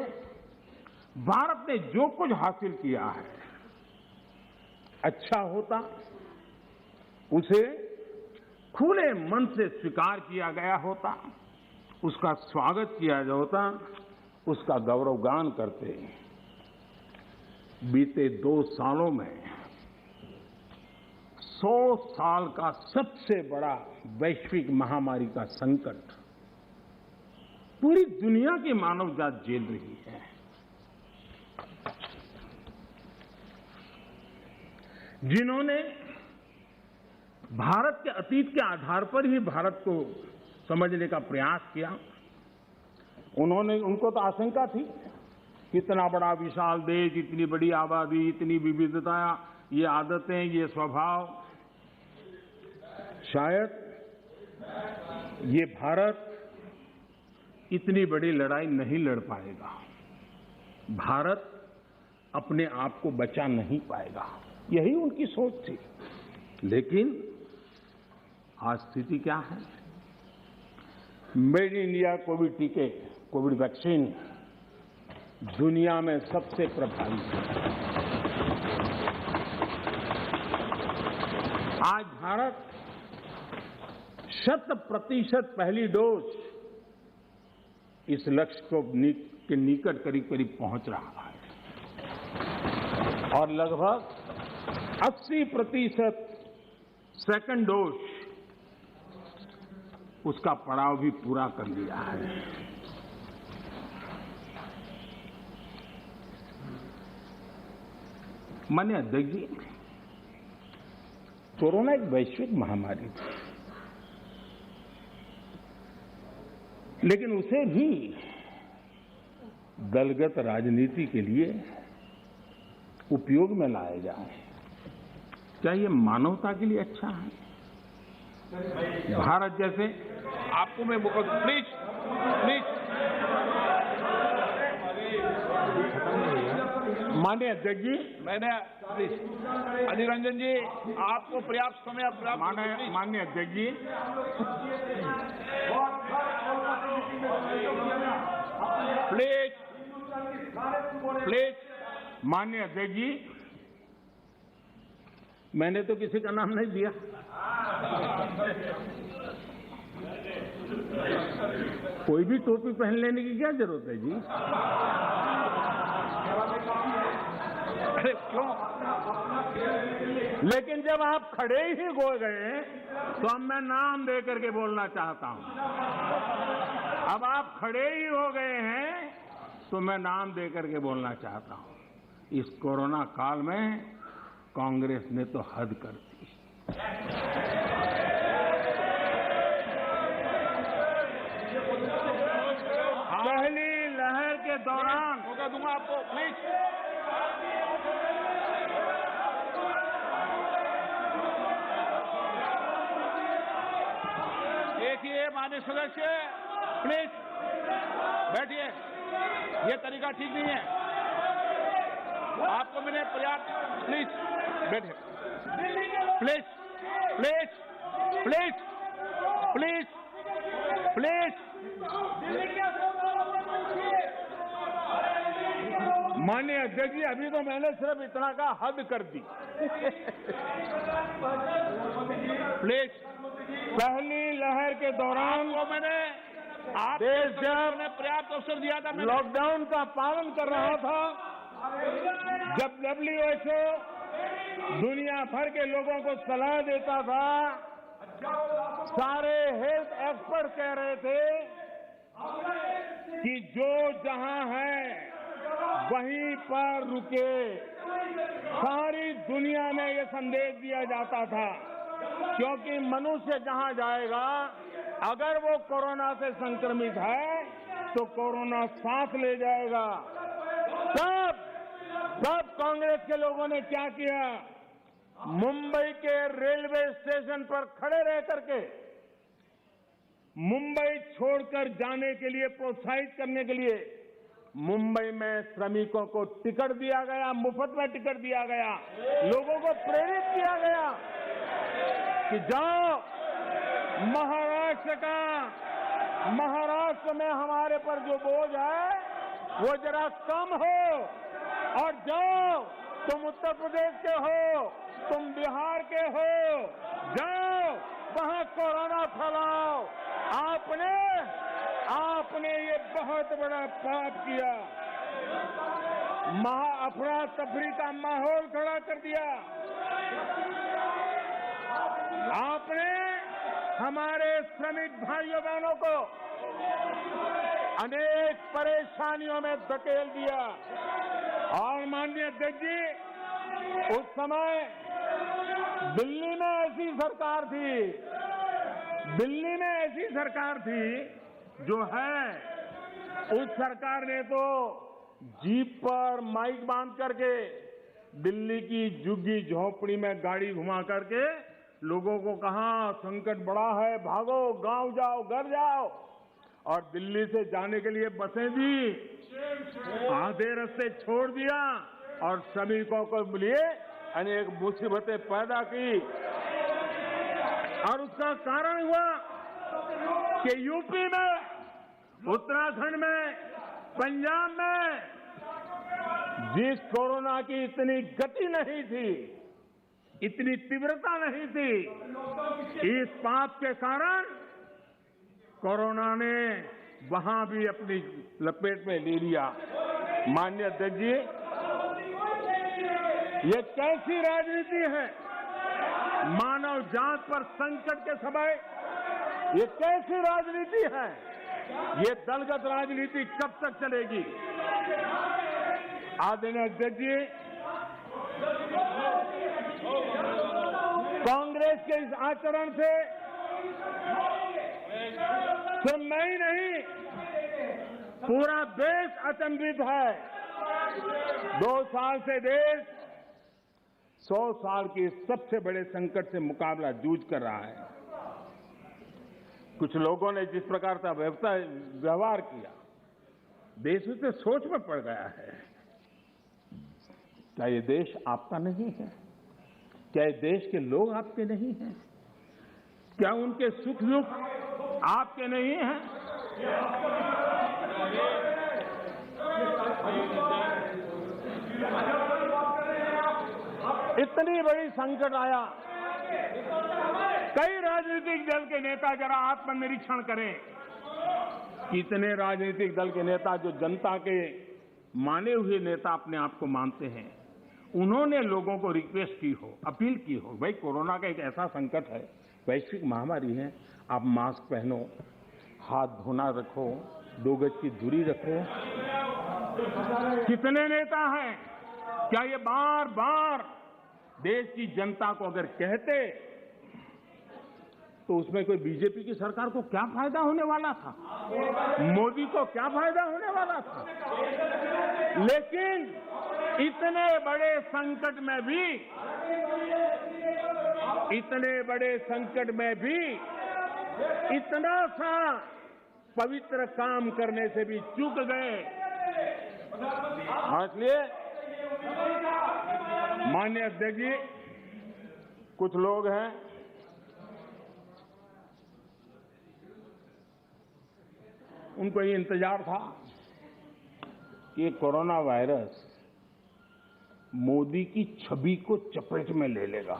भारत ने जो कुछ हासिल किया है, अच्छा होता, उसे खुले मन से स्वीकार किया गया होता, उसका स्वागत किया होता, उसका गौरवगान करते। बीते 2 सालों में 100 साल का सबसे बड़ा वैश्विक महामारी का संकट पूरी दुनिया की मानव जात झेल रही है। जिन्होंने भारत के अतीत के आधार पर ही भारत को समझने का प्रयास किया, उनको तो आशंका थी, इतना बड़ा विशाल देश, इतनी बड़ी आबादी, इतनी विविधता, ये आदतें, ये स्वभाव, शायद ये भारत इतनी बड़ी लड़ाई नहीं लड़ पाएगा, भारत अपने आप को बचा नहीं पाएगा, यही उनकी सोच थी। लेकिन आज स्थिति क्या है? मेड इन इंडिया कोविड टीके, कोविड वैक्सीन दुनिया में सबसे प्रभावी है। आज भारत 100% पहली डोज इस लक्ष्य के निकट करीब पहुंच रहा है और लगभग 80% सेकंड डोज उसका पड़ाव भी पूरा कर लिया है। माननीय अध्यक्ष जी, कोरोना एक वैश्विक महामारी थी, लेकिन उसे भी दलगत राजनीति के लिए उपयोग में लाया जाए, क्या ये मानवता के लिए अच्छा है? भारत जैसे, आपको मैं प्लीज माननीय अध्यक्ष जी, मैंने अधीर रंजन जी आपको पर्याप्त समय, माननीय अध्यक्ष जी, प्लीज माननीय अध्यक्ष जी, मैंने तो किसी का नाम नहीं दिया। कोई भी टोपी पहन लेने की क्या जरूरत है जी? अरे क्यों? लेकिन जब आप खड़े ही हो गए तो अब मैं नाम दे करके बोलना चाहता हूं। अब आप खड़े ही हो गए हैं तो मैं नाम दे करके बोलना चाहता हूं। इस कोरोना काल में कांग्रेस ने तो हद कर दी। दूंगा आपको, प्लीज। देखिए माननीय सदस्य, प्लीज बैठिए, ये तरीका ठीक नहीं है। आपको मैंने पर्याप्त, प्लीज बैठिए, please please please please please. माननीय अध्यक्ष जी, अभी तो मैंने सिर्फ इतना का हद कर दी। प्लीज, पहली लहर के दौरान मैंने देश जब पर्याप्त अवसर दिया था, लॉकडाउन का पालन कर रहा था, जब WHO दुनिया भर के लोगों को सलाह देता था, सारे हेल्थ एक्सपर्ट कह रहे थे कि जो जहां है वहीं पर रुके। सारी दुनिया में ये संदेश दिया जाता था, क्योंकि मनुष्य जहां जाएगा, अगर वो कोरोना से संक्रमित है तो कोरोना सांस ले जाएगा। तब कांग्रेस के लोगों ने क्या किया, मुंबई के रेलवे स्टेशन पर खड़े रह करके मुंबई छोड़कर जाने के लिए प्रोत्साहित करने के लिए मुंबई में श्रमिकों को टिकट दिया गया, मुफ्त में टिकट दिया गया, लोगों को प्रेरित किया गया कि जाओ महाराष्ट्र में हमारे पर जो बोझ है वो जरा कम हो, और जाओ, तुम उत्तर प्रदेश के हो, तुम बिहार के हो, जाओ वहां कोरोना फैलाओ। आपने ये बहुत बड़ा पाप किया, अफरा तफरी का माहौल खड़ा कर दिया। आपने हमारे श्रमिक भाइयों बहनों को अनेक परेशानियों में धकेल दिया। और माननीय अध्यक्ष जी, उस समय दिल्ली में ऐसी सरकार थी जो है, उस सरकार ने तो जीप पर माइक बांध करके दिल्ली की झुग्गी झोपड़ी में गाड़ी घुमा करके लोगों को कहा संकट बड़ा है, भागो, गांव जाओ, घर जाओ। और दिल्ली से जाने के लिए बसें दी, आधे रास्ते छोड़ दिया और श्रमिकों को लिए अनेक मुसीबतें पैदा की। और उसका कारण हुआ कि यूपी में, उत्तराखंड में, पंजाब में जिस कोरोना की इतनी गति नहीं थी, इतनी तीव्रता नहीं थी, इस पाप के कारण कोरोना ने वहां भी अपनी लपेट में ले लिया। माननीय अध्यक्ष जी, ये कैसी राजनीति है? मानव जात पर संकट के समय ये कैसी राजनीति है? ये दलगत राजनीति कब तक चलेगी? आदरणीय अध्यक्ष जी, कांग्रेस के इस आचरण से सिर्फ मैं ही नहीं, पूरा देश अचंभित है। 2 साल से देश 100 साल के सबसे बड़े संकट से मुकाबला जूझ कर रहा है। कुछ लोगों ने जिस प्रकार का व्यवहार किया, देश उससे सोच में पड़ गया है। क्या ये देश आपका नहीं है? क्या ये देश के लोग आपके नहीं हैं? क्या उनके सुख दुख आपके नहीं हैं? इतनी बड़ी संकट आया, कई राजनीतिक दल के नेता जरा आत्मनिरीक्षण करें। कितने राजनीतिक दल के नेता जो जनता के माने हुए नेता अपने आप को मानते हैं, उन्होंने लोगों को रिक्वेस्ट की हो, अपील की हो, भाई कोरोना का एक ऐसा संकट है, वैश्विक महामारी है, आप मास्क पहनो, हाथ धोना रखो, 2 गज की दूरी रखो। कितने नेता हैं? क्या ये बार बार देश की जनता को अगर कहते तो उसमें कोई बीजेपी की सरकार को क्या फायदा होने वाला था? मोदी को क्या फायदा होने वाला था? लेकिन इतने बड़े संकट में भी इतना सा पवित्र काम करने से भी चूक गए। इसलिए माननीय अध्यक्ष जी, कुछ लोग हैं उनको ये इंतजार था कि ये कोरोना वायरस मोदी की छवि को चपेट में ले लेगा।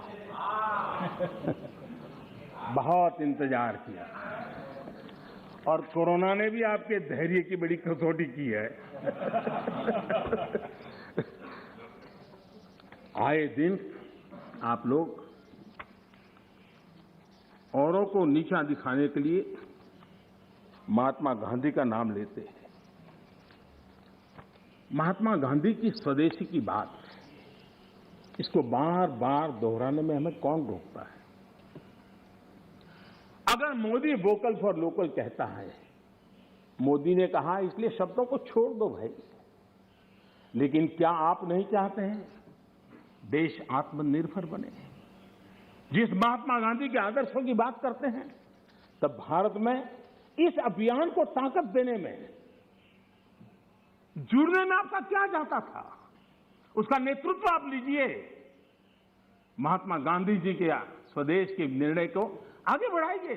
बहुत इंतजार किया और कोरोना ने भी आपके धैर्य की बड़ी कसौटी की है। आए दिन आप लोग औरों को नीचा दिखाने के लिए महात्मा गांधी का नाम लेते हैं। महात्मा गांधी की स्वदेशी की बात, इसको बार बार दोहराने में हमें कौन रोकता है? अगर मोदी वोकल फॉर लोकल कहता है, मोदी ने कहा इसलिए शब्दों को छोड़ दो भाई, लेकिन क्या आप नहीं चाहते हैं देश आत्मनिर्भर बने? जिस महात्मा गांधी के आदर्शों की बात करते हैं, तब भारत में इस अभियान को ताकत देने में, जुड़ने में आपका क्या जाता था? उसका नेतृत्व आप लीजिए। महात्मा गांधी जी के स्वदेश के निर्णय को आगे बढ़ाइए,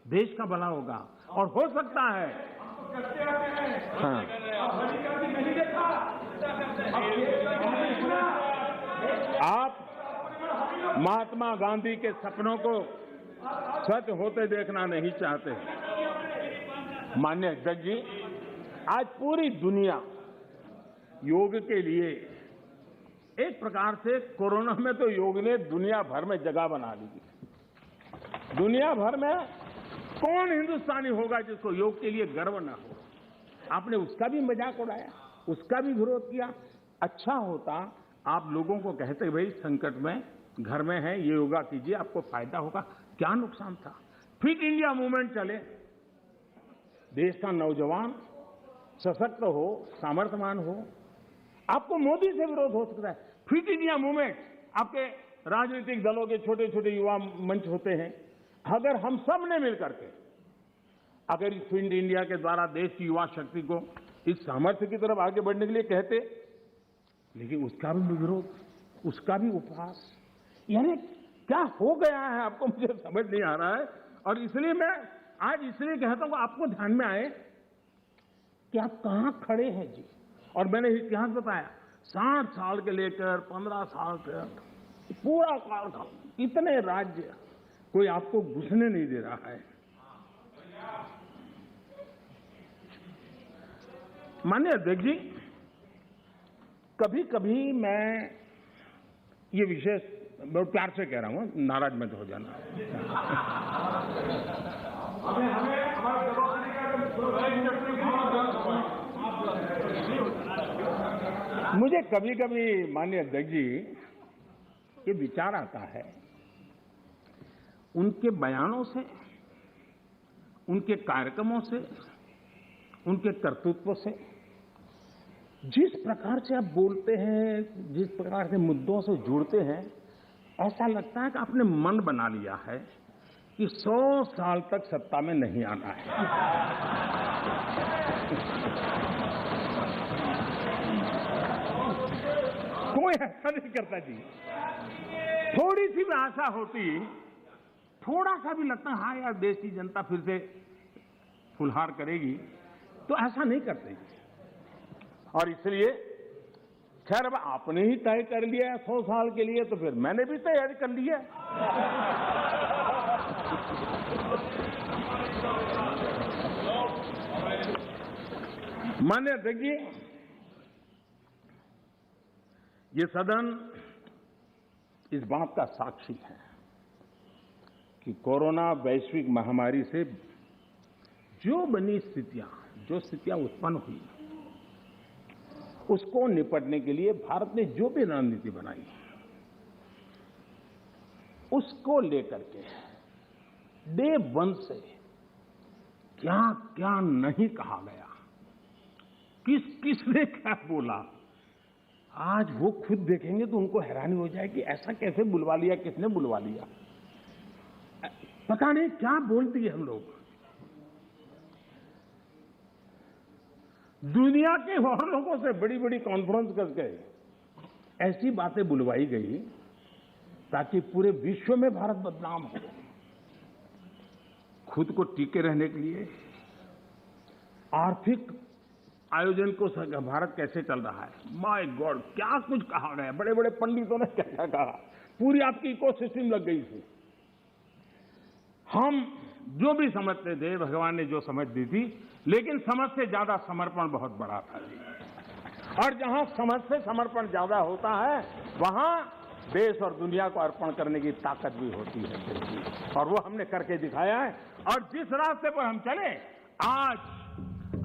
देश का भला होगा। और हो सकता है आप महात्मा गांधी के सपनों को सच होते देखना नहीं चाहते। माननीय अध्यक्ष जी, आज पूरी दुनिया योग के लिए, एक प्रकार से कोरोना में तो योग ने दुनिया भर में जगह बना ली। दुनिया भर में कौन हिंदुस्तानी होगा जिसको योग के लिए गर्व न हो? आपने उसका भी मजाक उड़ाया, उसका भी विरोध किया। अच्छा होता आप लोगों को कहते भाई संकट में घर में है, ये योगा कीजिए, आपको फायदा होगा। क्या नुकसान था? फिट इंडिया मूवमेंट चले, देश का नौजवान सशक्त हो, सामर्थ्यवान हो। आपको मोदी से विरोध हो सकता है। फिट इंडिया मूवमेंट, आपके राजनीतिक दलों के छोटे छोटे युवा मंच होते हैं। अगर हम सब ने मिलकर के अगर इस फिट इंडिया के द्वारा देश की युवा शक्ति को इस सामर्थ्य की तरफ आगे बढ़ने के लिए कहते, लेकिन उसका भी विरोध, उसका भी उपहास, यानी क्या हो गया है आपको मुझे समझ नहीं आ रहा है। और इसलिए मैं आज इसलिए कहता हूं आपको ध्यान में आए कि आप कहां खड़े हैं जी। और मैंने इतिहास बताया, 60 साल के लेकर 15 साल तक पूरा कालखंड, इतने राज्य, कोई आपको घुसने नहीं दे रहा है। माननीय अध्यक्ष जी, कभी कभी मैं ये विषय बहुत प्यार से कह रहा हूं, नाराज मत हो जाना। मुझे कभी कभी माननीय अध्यक्ष जी ये विचार आता है, उनके बयानों से, उनके कार्यक्रमों से, उनके कर्तृत्व से, जिस प्रकार से आप बोलते हैं, जिस प्रकार से मुद्दों से जुड़ते हैं, ऐसा लगता है कि आपने मन बना लिया है कि 100 साल तक सत्ता में नहीं आना है। कोई ऐसा नहीं करता जी। थोड़ी सी भी आशा होती, थोड़ा सा भी लगता है हाँ यार देश की जनता फिर से फुलहार करेगी, तो ऐसा नहीं करते। और इसलिए खैर अब आपने ही तय कर लिया है 100 साल के लिए, तो फिर मैंने भी तैयारी कर ली है। माननीय अध्यक्ष जी, ये सदन इस बात का साक्षी है कि कोरोना वैश्विक महामारी से जो बनी स्थितियां, जो स्थितियां उत्पन्न हुई, उसको निपटने के लिए भारत ने जो भी रणनीति बनाई, उसको लेकर के डे 1 से क्या क्या नहीं कहा गया, किसने क्या बोला, आज वो खुद देखेंगे तो उनको हैरानी हो जाएगी ऐसा कैसे बुलवा लिया, किसने बुलवा लिया, पता नहीं क्या बोल दिए हम लोग। दुनिया के और लोगों से बड़ी बड़ी कॉन्फ्रेंस करके ऐसी बातें बुलवाई गई ताकि पूरे विश्व में भारत बदनाम हो। खुद को टिके रहने के लिए आर्थिक आयोजन को भारत कैसे चल रहा है, माय गॉड क्या कुछ कहा गया, बड़े बड़े पंडितों ने क्या क्या कहा, पूरी आपकी इकोसिस्टम लग गई थी। हम जो भी समझते थे भगवान ने जो समझ दी थी, लेकिन समझ से ज्यादा समर्पण बहुत बड़ा था जी। और जहां समझ से समर्पण ज्यादा होता है वहां देश और दुनिया को अर्पण करने की ताकत भी होती है, और वो हमने करके दिखाया है। और जिस रास्ते पर हम चले,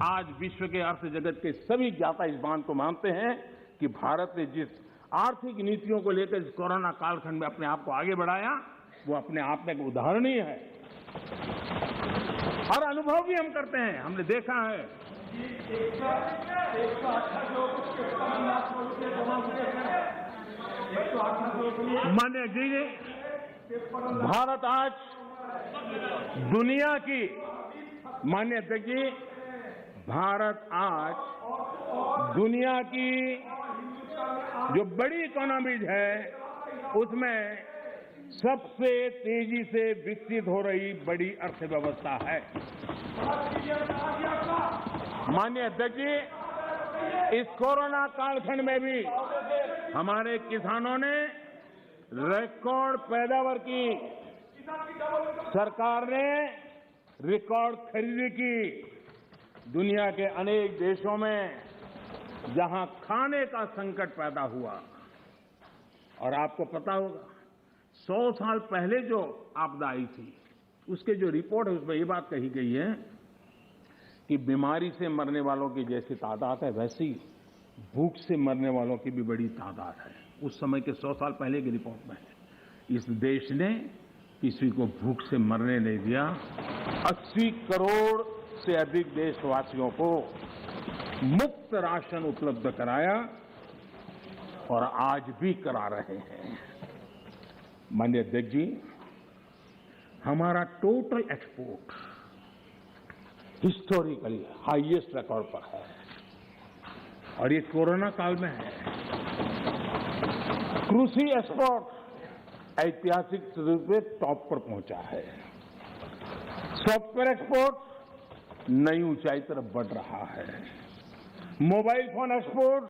आज विश्व के अर्थ जगत के सभी ज्ञाता इस बात को मानते हैं कि भारत ने जिस आर्थिक नीतियों को लेकर इस कोरोना कालखंड में अपने आप को आगे बढ़ाया, वो अपने आप में एक उदाहरणीय है। और अनुभव भी हम करते हैं, हमने देखा है। मान्य जी, भारत आज दुनिया की, मान्य अध्यक्ष जी, भारत आज दुनिया की जो बड़ी इकोनॉमीज है उसमें सबसे तेजी से विकसित हो रही बड़ी अर्थव्यवस्था है। माननीय अध्यक्ष जी, इस कोरोना कालखंड में भी हमारे किसानों ने रिकॉर्ड पैदावार की, सरकार ने रिकॉर्ड खरीदी की। दुनिया के अनेक देशों में जहां खाने का संकट पैदा हुआ, और आपको पता होगा 100 साल पहले जो आपदा आई थी उसके जो रिपोर्ट है उसमें ये बात कही गई है कि बीमारी से मरने वालों की जैसी तादाद है वैसी भूख से मरने वालों की भी बड़ी तादाद है। उस समय के 100 साल पहले की रिपोर्ट में है। इस देश ने किसी को भूख से मरने नहीं दिया। 80 करोड़ से अधिक देशवासियों को मुफ्त राशन उपलब्ध कराया और आज भी करा रहे हैं। माननीय अध्यक्ष जी, हमारा total export historically highest record पर है और ये कोरोना काल में है। कृषि एक्सपोर्ट ऐतिहासिक रूप से टॉप पर पहुंचा है। सॉफ्टवेयर एक्सपोर्ट नई ऊंचाई तरफ बढ़ रहा है। Mobile phone export